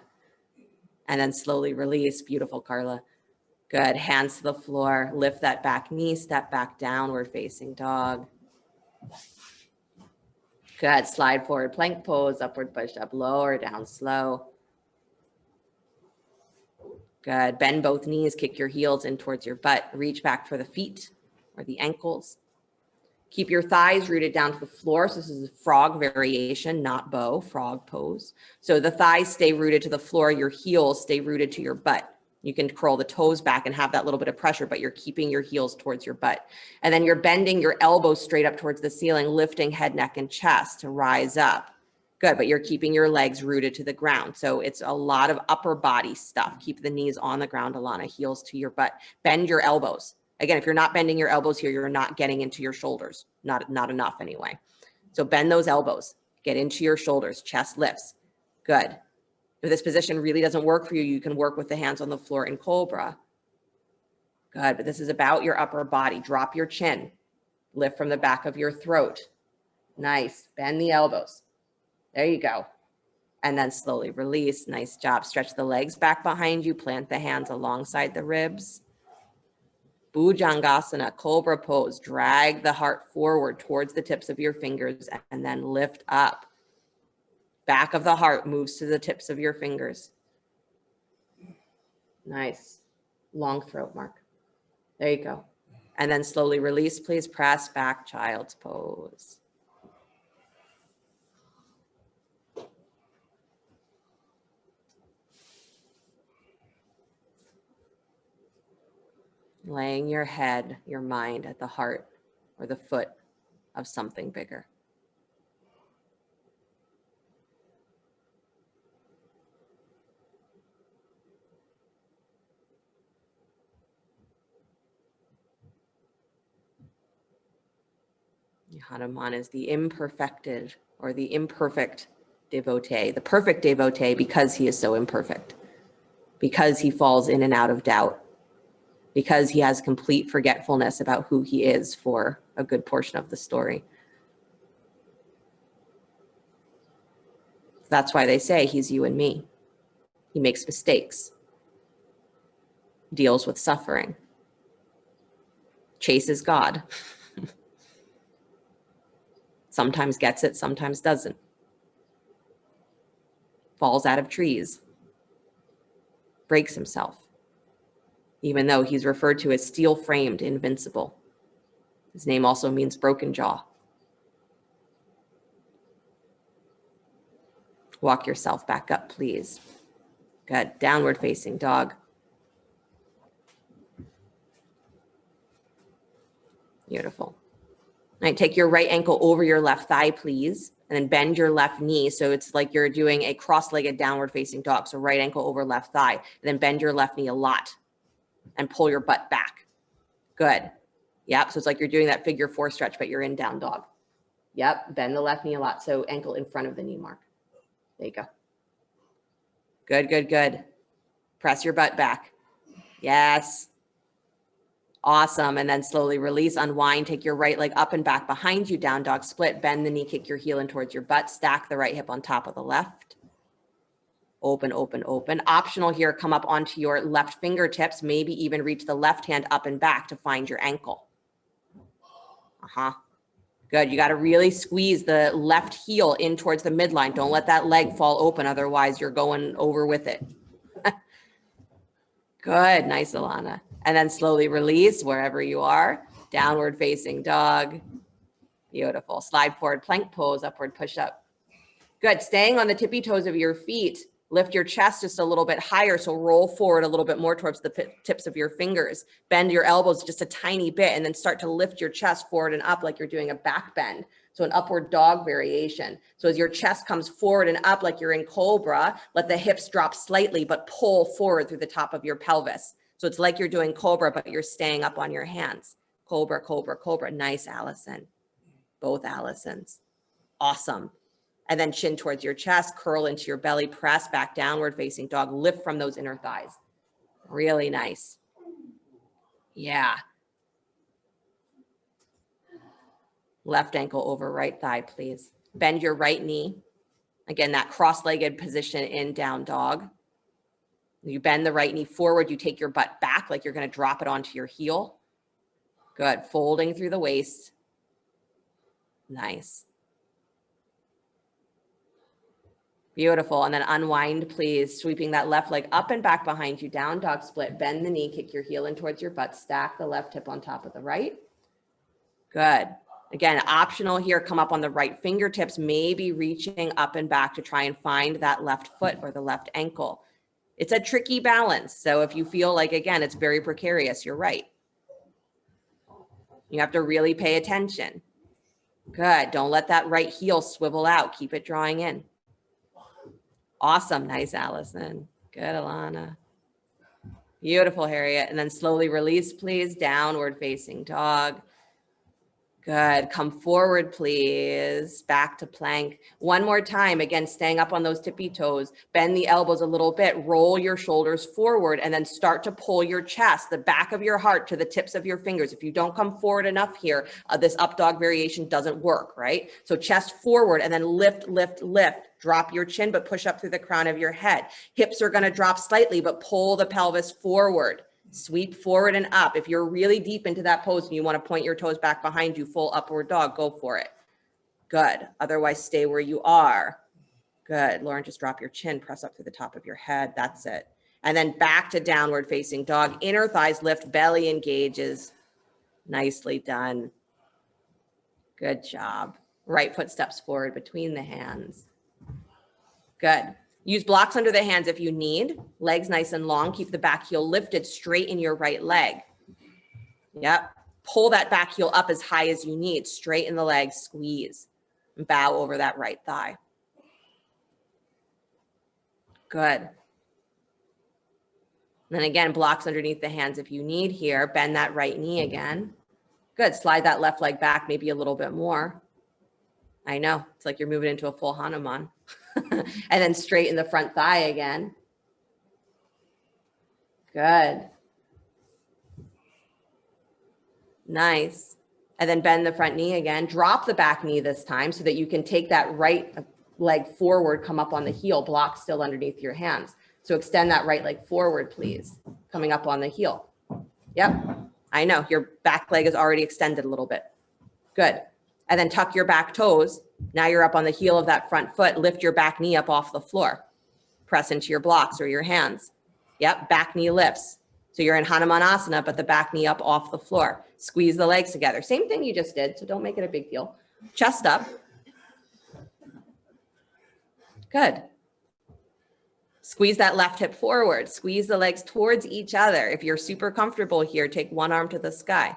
And then slowly release. Beautiful, Carla. Good. Hands to the floor. Lift that back knee. Step back, downward facing dog. Good. Slide forward, plank pose, upward push up, lower, down slow. Good. Bend both knees, kick your heels in towards your butt. Reach back for the feet or the ankles. Keep your thighs rooted down to the floor. So this is a frog variation, not bow, frog pose. So the thighs stay rooted to the floor. Your heels stay rooted to your butt. You can curl the toes back and have that little bit of pressure, but you're keeping your heels towards your butt. And then you're bending your elbows straight up towards the ceiling, lifting head, neck, and chest to rise up. Good, but you're keeping your legs rooted to the ground. So it's a lot of upper body stuff. Keep the knees on the ground, Alana, heels to your butt. Bend your elbows. Again, if you're not bending your elbows here, you're not getting into your shoulders. Not enough anyway. So bend those elbows. Get into your shoulders. Chest lifts. Good. If this position really doesn't work for you, you can work with the hands on the floor in Cobra. Good, but this is about your upper body. Drop your chin. Lift from the back of your throat. Nice. Bend the elbows. There you go. And then slowly release. Nice job. Stretch the legs back behind you. Plant the hands alongside the ribs. Bhujangasana, cobra pose. Drag the heart forward towards the tips of your fingers and then lift up. Back of the heart moves to the tips of your fingers. Nice. Long throat, Mark. There you go. And then slowly release, please. Press back, child's pose. Laying your head, your mind at the heart or the foot of something bigger. Hanuman is the imperfected or the imperfect devotee, the perfect devotee because he is so imperfect, because he falls in and out of doubt, because he has complete forgetfulness about who he is for a good portion of the story. That's why they say he's you and me. He makes mistakes, deals with suffering, chases God. Sometimes gets it, sometimes doesn't. Falls out of trees, breaks himself, even though he's referred to as steel-framed, invincible. His name also means broken jaw. Walk yourself back up, please. Good. Downward facing dog. Beautiful. All right, take your right ankle over your left thigh, please, and then bend your left knee. So it's like you're doing a cross-legged downward facing dog. So right ankle over left thigh, and then bend your left knee a lot and pull your butt back. Good. Yep. So it's like you're doing that figure 4 stretch, but you're in down dog. Yep. Bend the left knee a lot. So ankle in front of the knee mark. There you go. Good, good, good. Press your butt back. Yes. Awesome. And then slowly release, unwind, take your right leg up and back behind you, down dog split, bend the knee, kick your heel in towards your butt, stack the right hip on top of the left. Open, open, open. Optional here, come up onto your left fingertips, maybe even reach the left hand up and back to find your ankle. Good. You got to really squeeze the left heel in towards the midline. Don't let that leg fall open. Otherwise, you're going over with it. Good. Nice, Alana. And then slowly release wherever you are. Downward facing dog. Beautiful. Slide forward, plank pose, upward push up. Good. Staying on the tippy toes of your feet. Lift your chest just a little bit higher. So roll forward a little bit more towards the tips of your fingers. Bend your elbows just a tiny bit and then start to lift your chest forward and up like you're doing a back bend. So an upward dog variation. So as your chest comes forward and up like you're in cobra, let the hips drop slightly, but pull forward through the top of your pelvis. So it's like you're doing cobra, but you're staying up on your hands. Cobra, cobra, cobra. Nice, Allison. Both Allisons. Awesome. And then chin towards your chest, curl into your belly, press back, downward facing dog, lift from those inner thighs. Really nice. Yeah. Left ankle over right thigh, please. Bend your right knee. Again, that cross-legged position in down dog. You bend the right knee forward. You take your butt back like you're going to drop it onto your heel. Good. Folding through the waist. Nice. Beautiful. And then unwind, please. Sweeping that left leg up and back behind you. Down dog split. Bend the knee. Kick your heel in towards your butt. Stack the left hip on top of the right. Good. Again, optional here. Come up on the right fingertips, maybe reaching up and back to try and find that left foot or the left ankle. It's a tricky balance. So if you feel like, again, it's very precarious, you're right. You have to really pay attention. Good. Don't let that right heel swivel out. Keep it drawing in. Awesome. Nice, Allison. Good, Alana. Beautiful, Harriet. And then slowly release, please. Downward facing dog. Good. Come forward, please. Back to plank. One more time. Again, staying up on those tippy toes. Bend the elbows a little bit. Roll your shoulders forward and then start to pull your chest, the back of your heart to the tips of your fingers. If you don't come forward enough here, this up dog variation doesn't work, right? So chest forward and then lift, lift, lift. Drop your chin, but push up through the crown of your head. Hips are going to drop slightly, but pull the pelvis forward. Sweep forward and up. If you're really deep into that pose and you want to point your toes back behind you, full upward dog, go for it. Good. Otherwise, stay where you are. Good. Lauren, just drop your chin, press up through the top of your head. That's it. And then back to downward facing dog. Inner thighs lift, belly engages. Nicely done. Good job. Right foot steps forward between the hands. Good. Use blocks under the hands if you need. Legs nice and long. Keep the back heel lifted straight in your right leg. Yep. Pull that back heel up as high as you need. Straight in the leg. Squeeze. And bow over that right thigh. Good. Then again, blocks underneath the hands if you need here. Bend that right knee again. Good. Slide that left leg back maybe a little bit more. I know. It's like you're moving into a full Hanuman. And then straighten the front thigh again. Good. Nice. And then bend the front knee again. Drop the back knee this time so that you can take that right leg forward, come up on the heel, block still underneath your hands. So extend that right leg forward, please, coming up on the heel. Yep. I know your back leg is already extended a little bit. Good. And then tuck your back toes. Now you're up on the heel of that front foot. Lift your back knee up off the floor. Press into your blocks or your hands. Yep, back knee lifts. So you're in Hanumanasana, but the back knee up off the floor. Squeeze the legs together. Same thing you just did, so don't make it a big deal. Chest up. Good. Squeeze that left hip forward. Squeeze the legs towards each other. If you're super comfortable here, take one arm to the sky.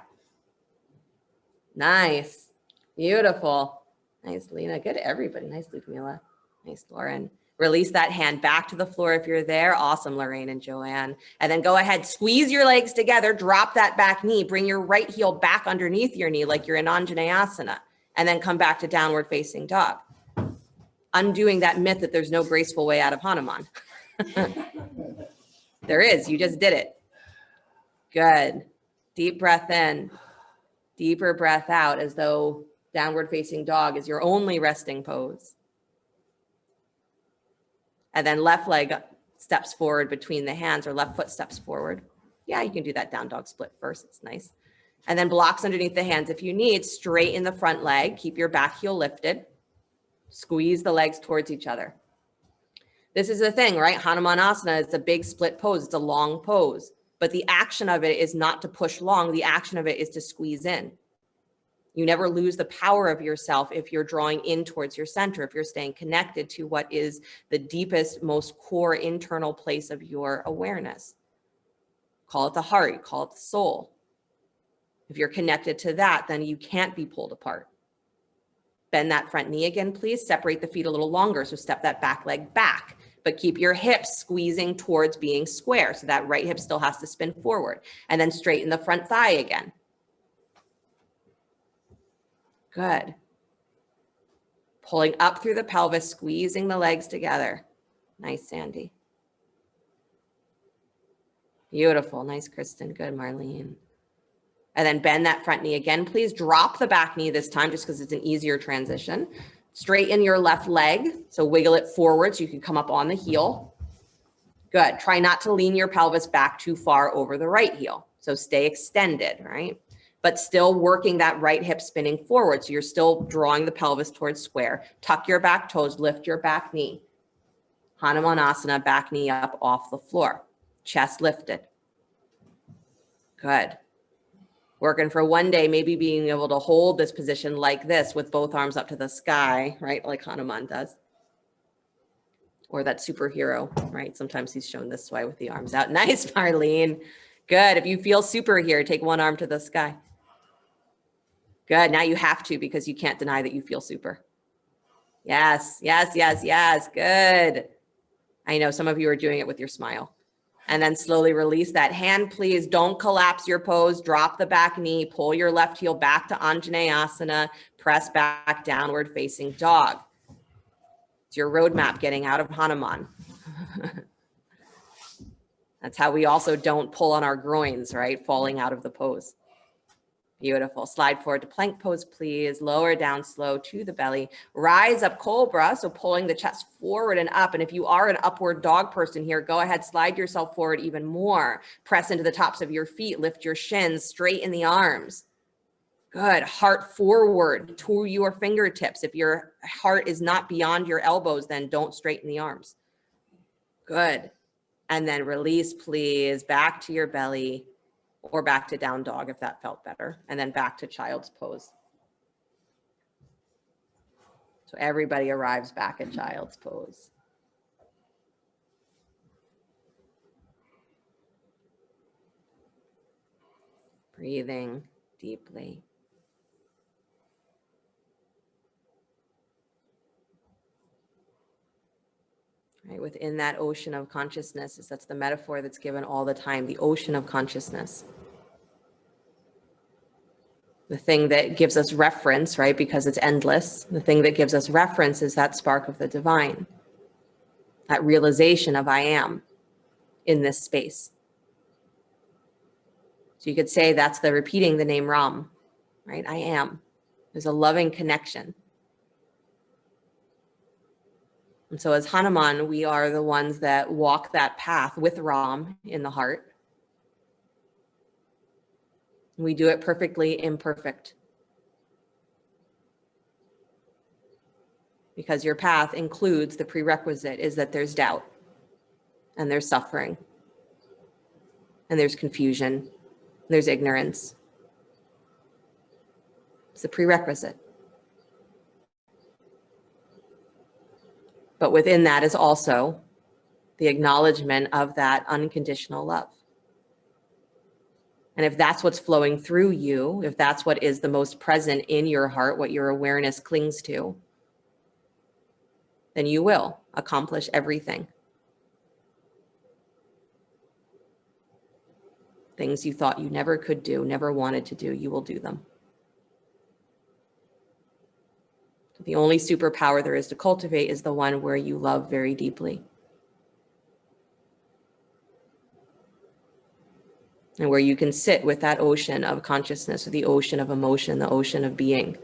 Nice. Beautiful. Nice, Lena. Good, everybody. Nice, Ludmila. Nice, Lauren. Release that hand back to the floor if you're there. Awesome, Lorraine and Joanne. And then go ahead, squeeze your legs together, drop that back knee, bring your right heel back underneath your knee like you're in Anjaneyasana, and then come back to downward facing dog. Undoing that myth that there's no graceful way out of Hanuman. There is, you just did it. Good. Deep breath in, deeper breath out as though downward facing dog is your only resting pose. And then left leg steps forward between the hands or left foot steps forward. Yeah, you can do that down dog split first. It's nice. And then blocks underneath the hands if you need. Straighten the front leg. Keep your back heel lifted. Squeeze the legs towards each other. This is the thing, right? Hanumanasana is a big split pose. It's a long pose. But the action of it is not to push long. The action of it is to squeeze in. You never lose the power of yourself if you're drawing in towards your center, if you're staying connected to what is the deepest, most core internal place of your awareness. Call it the heart, call it the soul. If you're connected to that, then you can't be pulled apart. Bend that front knee again, please. Separate the feet a little longer. So step that back leg back, but keep your hips squeezing towards being square. So that right hip still has to spin forward. And then straighten the front thigh again. Good. Pulling up through the pelvis, squeezing the legs together. Nice, Sandy. Beautiful. Nice, Kristen. Good, Marlene. And then bend that front knee again, please. Drop the back knee this time just because it's an easier transition. Straighten your left leg. So wiggle it forward so you can come up on the heel. Good. Try not to lean your pelvis back too far over the right heel. So stay extended, right? But still working that right hip spinning forward. So you're still drawing the pelvis towards square. Tuck your back toes, lift your back knee. Hanumanasana, back knee up off the floor. Chest lifted. Good. Working for one day, maybe being able to hold this position like this with both arms up to the sky, right? Like Hanuman does. Or that superhero, right? Sometimes he's shown this way with the arms out. Nice, Marlene. Good. If you feel super here, take one arm to the sky. Good. Now you have to because you can't deny that you feel super. Yes, yes, yes, yes. Good. I know some of you are doing it with your smile. And then slowly release that hand, please. Don't collapse your pose. Drop the back knee. Pull your left heel back to Anjaneyasana. Press back, downward facing dog. It's your roadmap getting out of Hanuman. That's how we also don't pull on our groins, right? Falling out of the pose. Beautiful. Slide forward to plank pose, please. Lower down slow to the belly. Rise up cobra, so pulling the chest forward and up. And if you are an upward dog person here, go ahead, slide yourself forward even more. Press into the tops of your feet. Lift your shins, straighten the arms. Good. Heart forward to your fingertips. If your heart is not beyond your elbows, then don't straighten the arms. Good. And then release, please, back to your belly. Or back to down dog if that felt better, and then back to child's pose. So everybody arrives back at child's pose. Breathing deeply. Right, within that ocean of consciousness, that's the metaphor that's given all the time, the ocean of consciousness. The thing that gives us reference, right, because it's endless, the thing that gives us reference is that spark of the divine, that realization of I am in this space. So you could say that's the repeating the name Ram, right? I am. There's a loving connection. And so as Hanuman, we are the ones that walk that path with Ram in the heart. We do it perfectly imperfect. Because your path includes the prerequisite is that there's doubt and there's suffering and there's confusion, there's ignorance. It's a prerequisite. But within that is also the acknowledgement of that unconditional love. And if that's what's flowing through you, if that's what is the most present in your heart, what your awareness clings to, then you will accomplish everything. Things you thought you never could do, never wanted to do, you will do them. The only superpower there is to cultivate is the one where you love very deeply. And where you can sit with that ocean of consciousness, or the ocean of emotion, the ocean of being.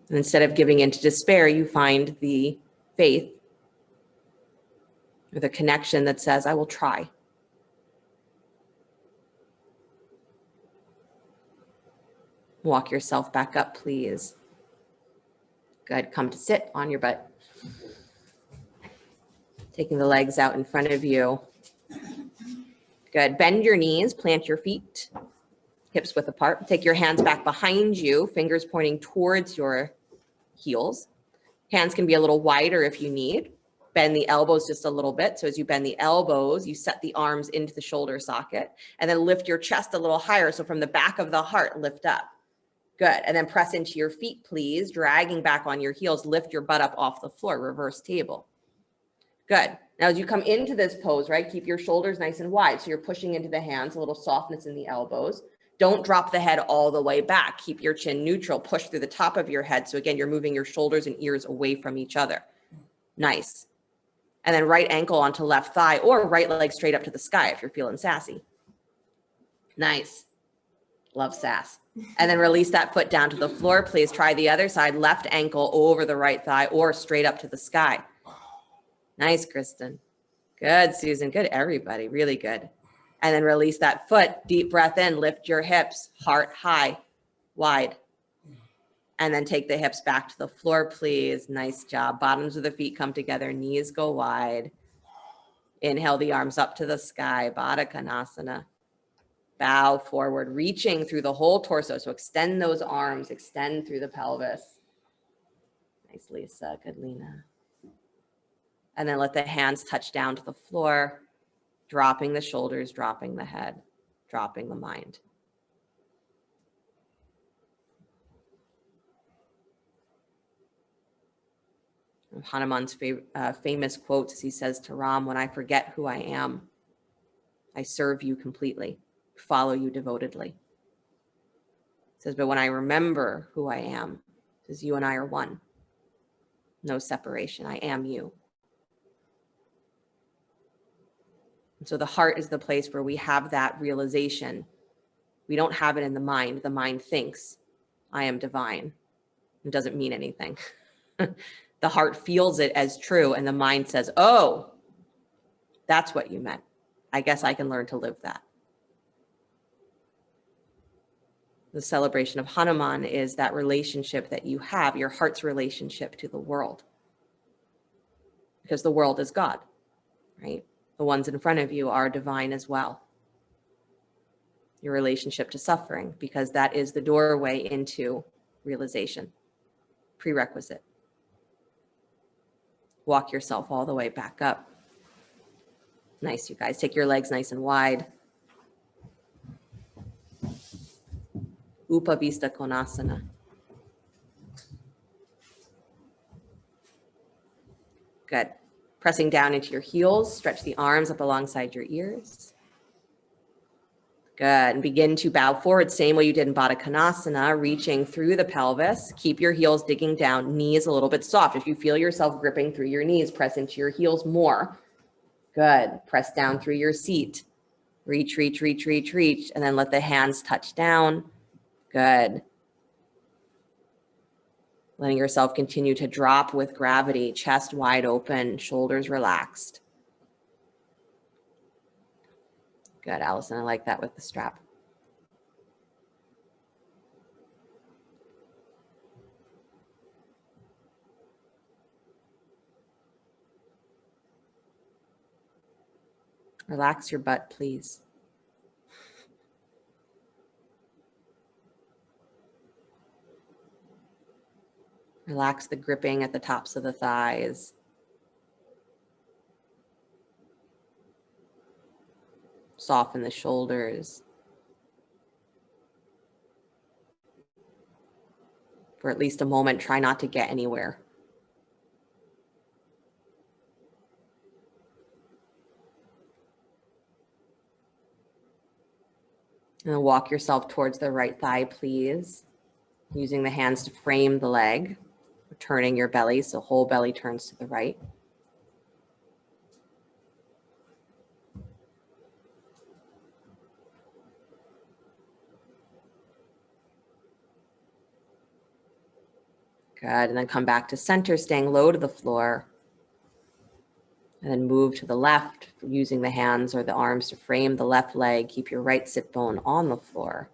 And instead of giving into despair, you find the faith or the connection that says, I will try. Walk yourself back up, please. Good. Come to sit on your butt. Taking the legs out in front of you. Good. Bend your knees, plant your feet, hips width apart. Take your hands back behind you, fingers pointing towards your heels. Hands can be a little wider if you need. Bend the elbows just a little bit. So as you bend the elbows, you set the arms into the shoulder socket and then lift your chest a little higher. So from the back of the heart, lift up. Good. And then press into your feet, please. Dragging back on your heels, lift your butt up off the floor, reverse table. Good. Now, as you come into this pose, right, keep your shoulders nice and wide. So you're pushing into the hands, a little softness in the elbows. Don't drop the head all the way back. Keep your chin neutral. Push through the top of your head. So again, you're moving your shoulders and ears away from each other. Nice. And then right ankle onto left thigh or right leg straight up to the sky if you're feeling sassy. Nice. Love sass. And then release that foot down to the floor. Please try the other side. Left ankle over the right thigh or straight up to the sky. Nice, Kristen. Good, Susan. Good, everybody. Really good. And then release that foot. Deep breath in. Lift your hips. Heart high, wide. And then take the hips back to the floor, please. Nice job. Bottoms of the feet come together. Knees go wide. Inhale the arms up to the sky. Baddha Konasana. Bow forward, reaching through the whole torso. So extend those arms. Extend through the pelvis. Nice, Lisa. Good, Lena. And then let the hands touch down to the floor, dropping the shoulders, dropping the head, dropping the mind. Hanuman's famous quotes as he says to Ram, when I forget who I am, I serve you completely, follow you devotedly. He says, but when I remember who I am, he says, you and I are one. No separation. I am you. And so the heart is the place where we have that realization We don't have it in the mind. The mind thinks, I am divine. It doesn't mean anything. The heart feels it as true, and the mind says, oh, that's what you meant. I guess I can learn to live that. The celebration of Hanuman is that relationship that you have, your heart's relationship to the world. Because the world is God, right? The ones in front of you are divine as well. Your relationship to suffering, because that is the doorway into realization, prerequisite. Walk yourself all the way back up. Nice, you guys. Take your legs nice and wide. Upavista Konasana. Good. Pressing down into your heels, stretch the arms up alongside your ears. Good. And begin to bow forward, same way you did in Baddha Konasana, reaching through the pelvis. Keep your heels digging down, knees a little bit soft. If you feel yourself gripping through your knees, press into your heels more. Good. Press down through your seat. Reach, reach, reach, reach, reach, and then let the hands touch down. Good. Letting yourself continue to drop with gravity, chest wide open, shoulders relaxed. Good, Allison, I like that with the strap. Relax your butt, please. Relax the gripping at the tops of the thighs. Soften the shoulders. For at least a moment, try not to get anywhere. And then walk yourself towards the right thigh, please. Using the hands to frame the leg. Turning your belly, so whole belly turns to the right. Good, and then come back to center, staying low to the floor. And then move to the left, using the hands or the arms to frame the left leg. Keep your right sit bone on the floor.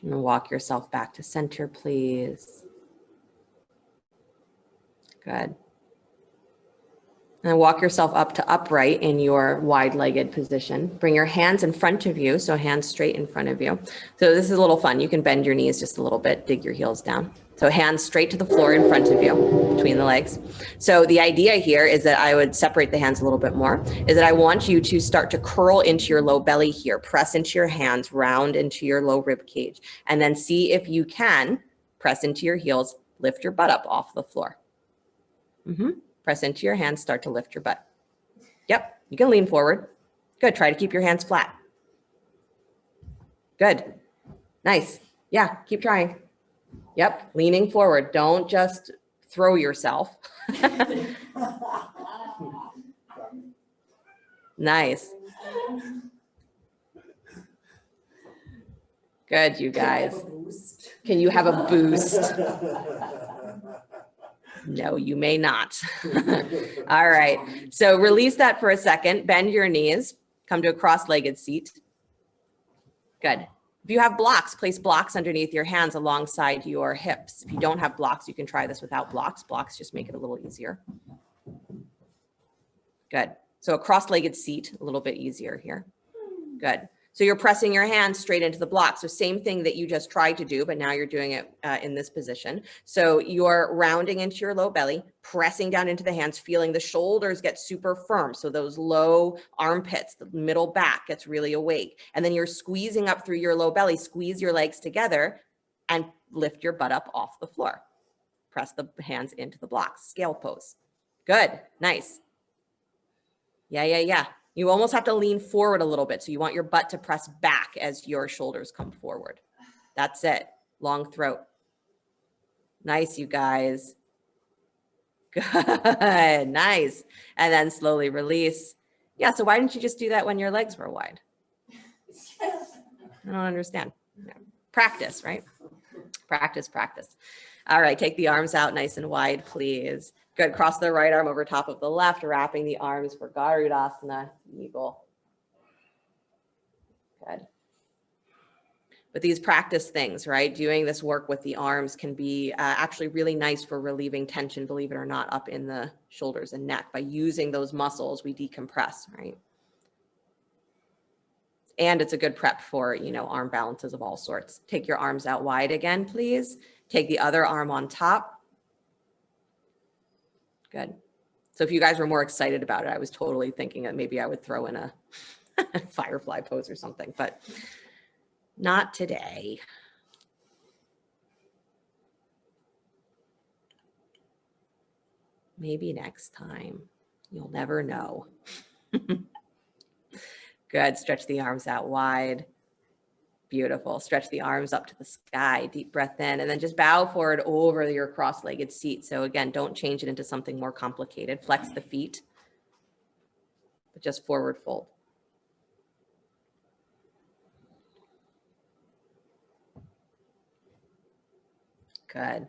And walk yourself back to center, please. Good. And walk yourself up to upright in your wide-legged position. Bring your hands in front of you, so hands straight in front of you. So this is a little fun. You can bend your knees just a little bit, dig your heels down. So hands straight to the floor in front of you, between the legs. So the idea here is that I would separate the hands a little bit more, is that I want you to start to curl into your low belly here, press into your hands, round into your low rib cage, and then see if you can press into your heels, lift your butt up off the floor. Press into your hands, start to lift your butt. Yep, you can lean forward. Good, try to keep your hands flat. Good, nice. Yeah, keep trying. Yep, leaning forward. Don't just throw yourself. Nice. Good, you guys. Can you have a boost? No, you may not. All right. So release that for a second. Bend your knees. Come to a cross-legged seat. Good. If you have blocks, place blocks underneath your hands alongside your hips. If you don't have blocks, you can try this without blocks. Blocks just make it a little easier. Good. So a cross-legged seat, a little bit easier here. Good. So you're pressing your hands straight into the block. So same thing that you just tried to do, but now you're doing it in this position. So you're rounding into your low belly, pressing down into the hands, feeling the shoulders get super firm. So those low armpits, the middle back gets really awake. And then you're squeezing up through your low belly, squeeze your legs together and lift your butt up off the floor. Press the hands into the blocks. Scale pose. Good. Nice. Yeah. You almost have to lean forward a little bit. So you want your butt to press back as your shoulders come forward. That's it. Long throat. Nice, you guys. Good. Nice. And then slowly release. Yeah. So why didn't you just do that when your legs were wide? I don't understand. Yeah. Practice, right? Practice. All right. Take the arms out nice and wide, please. Good. Cross the right arm over top of the left, wrapping the arms for Garudasana, eagle. Good. But these practice things, right? Doing this work with the arms can be actually really nice for relieving tension, believe it or not, up in the shoulders and neck. By using those muscles, we decompress, right? And it's a good prep for, arm balances of all sorts. Take your arms out wide again, please. Take the other arm on top. Good. So if you guys were more excited about it, I was totally thinking that maybe I would throw in a firefly pose or something, but not today. Maybe next time. You'll never know. Good. Stretch the arms out wide. Beautiful. Stretch the arms up to the sky. Deep breath in, and then just bow forward over your cross-legged seat. So again, don't change it into something more complicated. Flex the feet, but just forward fold. Good. And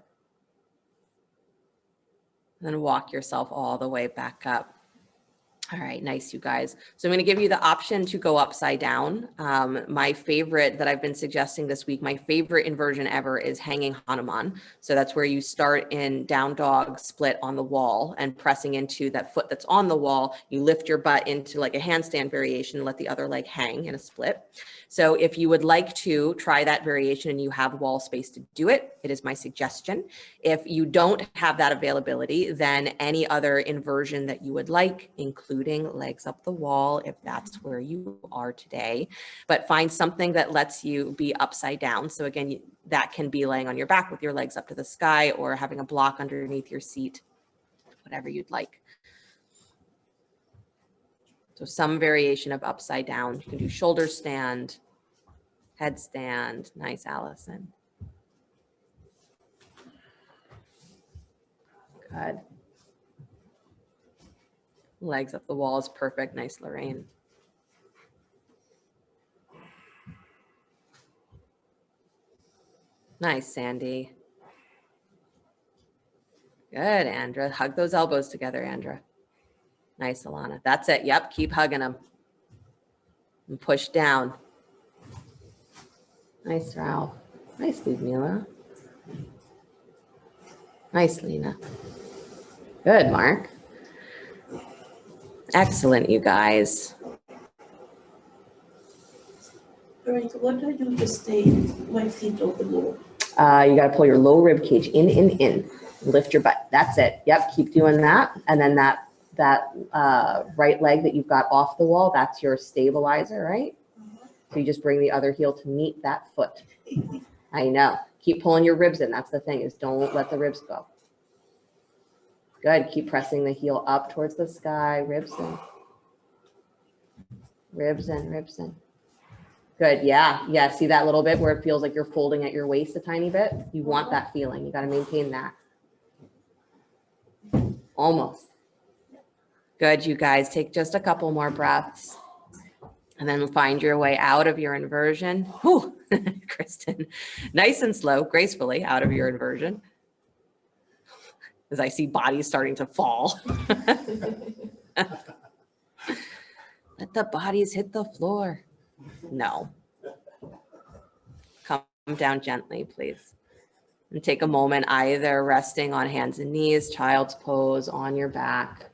then walk yourself all the way back up. All right, nice, you guys. So I'm going to give you the option to go upside down. My favorite that I've been suggesting this week, my favorite inversion ever is hanging Hanuman. So that's where you start in down dog, split on the wall, and pressing into that foot that's on the wall. You lift your butt into like a handstand variation, let the other leg hang in a split. So if you would like to try that variation and you have wall space to do it, it is my suggestion. If you don't have that availability, then any other inversion that you would like, including legs up the wall, if that's where you are today, but find something that lets you be upside down. So again, that can be laying on your back with your legs up to the sky or having a block underneath your seat, whatever you'd like. So some variation of upside down. You can do shoulder stand, headstand. Nice, Allison. Good. Legs up the wall is perfect. Nice, Lorraine. Nice, Sandy. Good, Andra. Hug those elbows together, Andra. Nice, Alana. That's it. Yep, keep hugging them. And push down. Nice, Ralph. Nice, Ludmila. Nice, Lena. Good, Mark. Excellent, you guys. Veronica, what do I do to stay my feet off the wall? You got to pull your low rib cage in. Lift your butt. That's it. Yep, keep doing that. And then that right leg that you've got off the wall, that's your stabilizer, right? So you just bring the other heel to meet that foot. I know. Keep pulling your ribs in. That's the thing, is don't let the ribs go. Good. Keep pressing the heel up towards the sky. Ribs in. Ribs in. Good. Yeah. See that little bit where it feels like you're folding at your waist a tiny bit? You want that feeling. You got to maintain that. Almost. Good, you guys. Take just a couple more breaths and then find your way out of your inversion. Whew. Kristen, nice and slow, gracefully out of your inversion. As I see bodies starting to fall. Let the bodies hit the floor. No. Come down gently, please. And take a moment either resting on hands and knees, child's pose, on your back.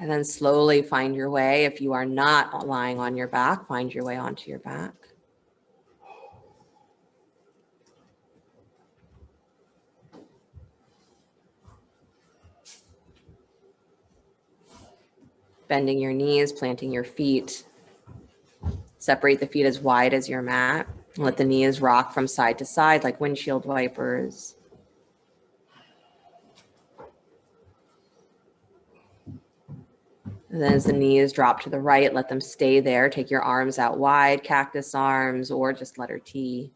And then slowly find your way. If you are not lying on your back, find your way onto your back. Bending your knees, planting your feet. Separate the feet as wide as your mat. Let the knees rock from side to side like windshield wipers. And then as the knees drop to the right, let them stay there. Take your arms out wide, cactus arms, or just letter T.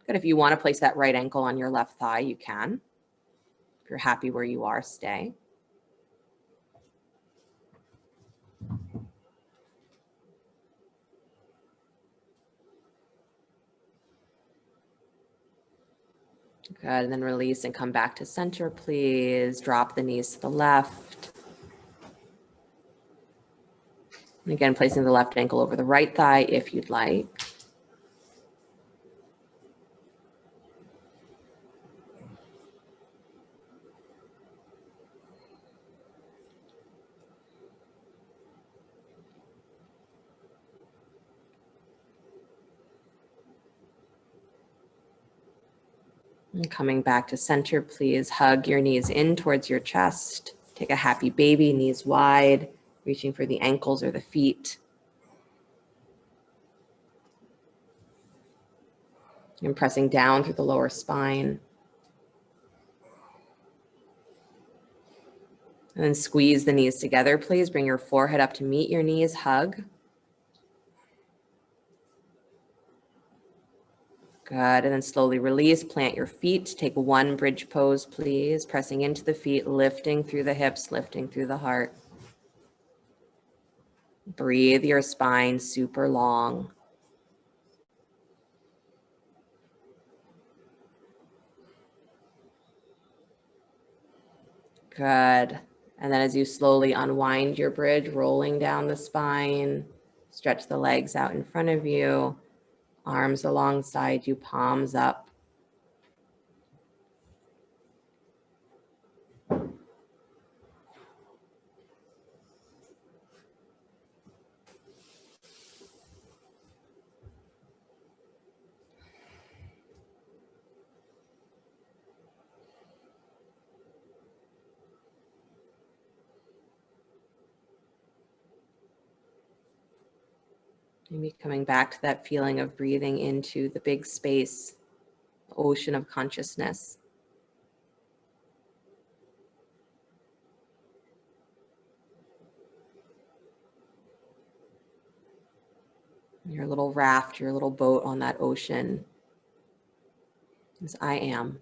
Good. If you want to place that right ankle on your left thigh, you can. If you're happy where you are, stay. Good, and then release and come back to center, please. Drop the knees to the left. And again, placing the left ankle over the right thigh if you'd like. And coming back to center, please hug your knees in towards your chest. Take a happy baby, knees wide, reaching for the ankles or the feet. And pressing down through the lower spine. And then squeeze the knees together, please. Bring your forehead up to meet your knees, hug. Good, and then slowly release, plant your feet. Take one bridge pose, please. Pressing into the feet, lifting through the hips, lifting through the heart. Breathe your spine super long. Good. And then as you slowly unwind your bridge, rolling down the spine, stretch the legs out in front of you, arms alongside you, palms up. Maybe coming back to that feeling of breathing into the big space, the ocean of consciousness. Your little raft, your little boat on that ocean is I am.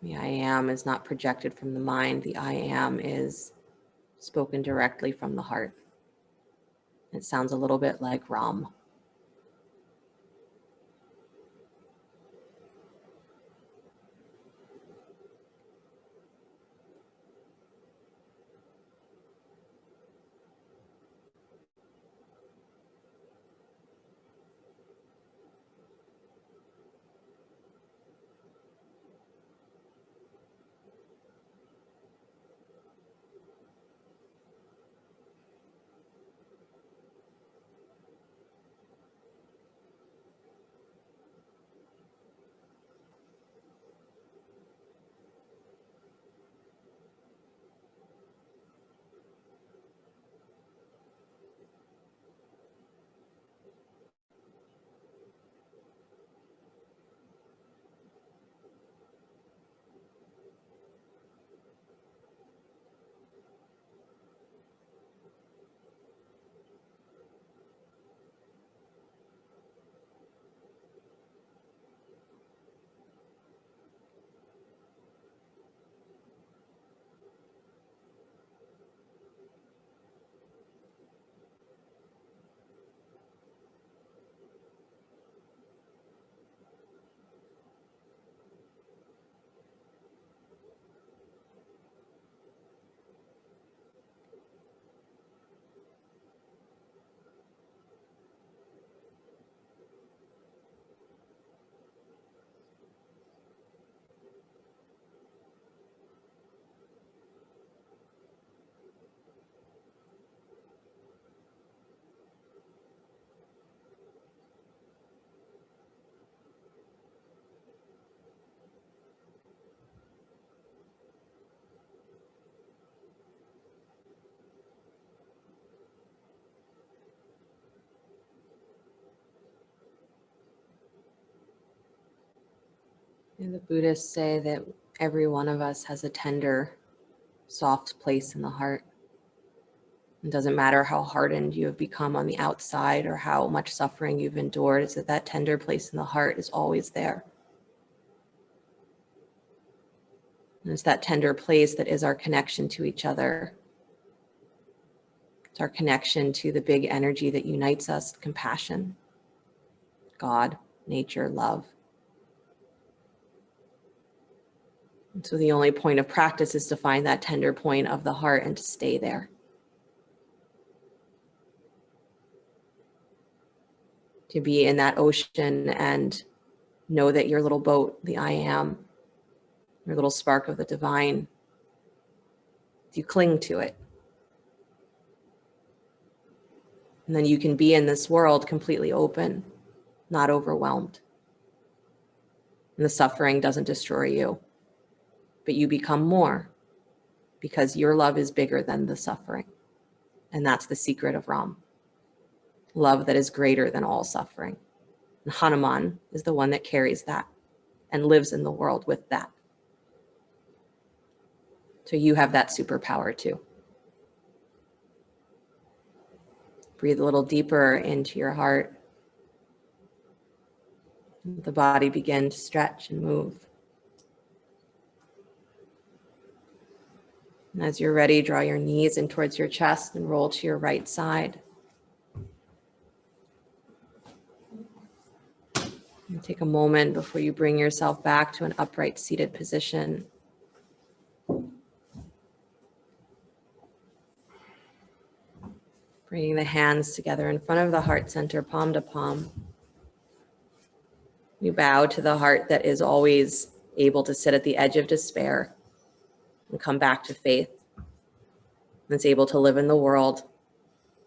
The I am is not projected from the mind. The I am is spoken directly from the heart. It sounds a little bit like Ram. And the Buddhists say that every one of us has a tender, soft place in the heart. It doesn't matter how hardened you have become on the outside or how much suffering you've endured, it's that tender place in the heart is always there. And it's that tender place that is our connection to each other. It's our connection to the big energy that unites us, compassion, God, nature, love. And so the only point of practice is to find that tender point of the heart and to stay there. To be in that ocean and know that your little boat, the I am, your little spark of the divine, you cling to it. And then you can be in this world completely open, not overwhelmed. And the suffering doesn't destroy you, but you become more because your love is bigger than the suffering. And that's the secret of Ram. Love that is greater than all suffering. And Hanuman is the one that carries that and lives in the world with that. So you have that superpower too. Breathe a little deeper into your heart. Let the body begin to stretch and move. And as you're ready, draw your knees in towards your chest and roll to your right side. And take a moment before you bring yourself back to an upright seated position. Bringing the hands together in front of the heart center, palm to palm. We bow to the heart that is always able to sit at the edge of despair and come back to faith. That's able to live in the world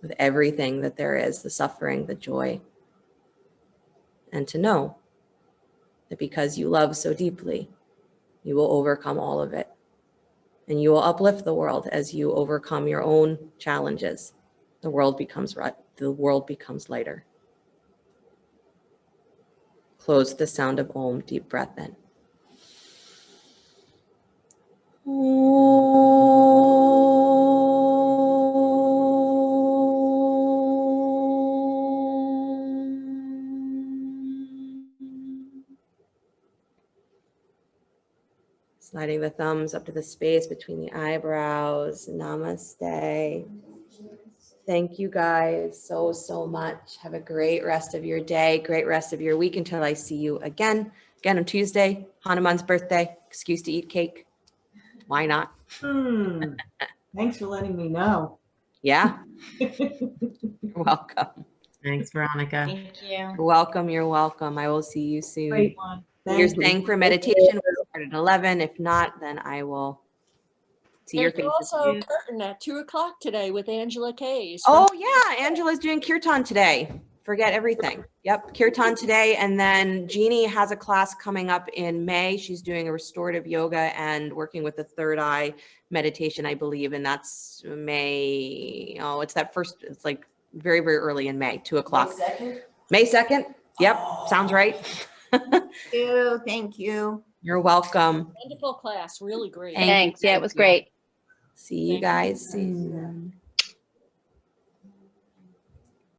with everything that there is, the suffering, the joy. And to know that because you love so deeply, you will overcome all of it. And you will uplift the world as you overcome your own challenges. The world becomes lighter. Close the sound of Om, deep breath in. Sliding the thumbs up to the space between the eyebrows. Namaste. Thank you guys so much. Have a great rest of your day, great rest of your week until I see you again on Tuesday, Hanuman's birthday. Excuse to eat cake. Why not? Thanks for letting me know. Yeah. You're welcome. Thanks, Veronica. Thank you. You're welcome. You're welcome. I will see you soon. Great one. You're Thank you. staying for meditation. We'll start at 11. If not, then I will see your There's faces. also curtain at 2:00 today with Angela Kayes. Oh yeah, Angela's doing kirtan today. Forget everything. Yep, kirtan today. And then Jeannie has a class coming up in May. She's doing a restorative yoga and working with the third eye meditation, I believe. And that's May. Oh, it's like very, very early in May, 2:00. May 2nd. Yep, sounds right. Thank you. You're welcome. Wonderful class, really great. Thank you. Thanks. Yeah, it was great. See you guys soon.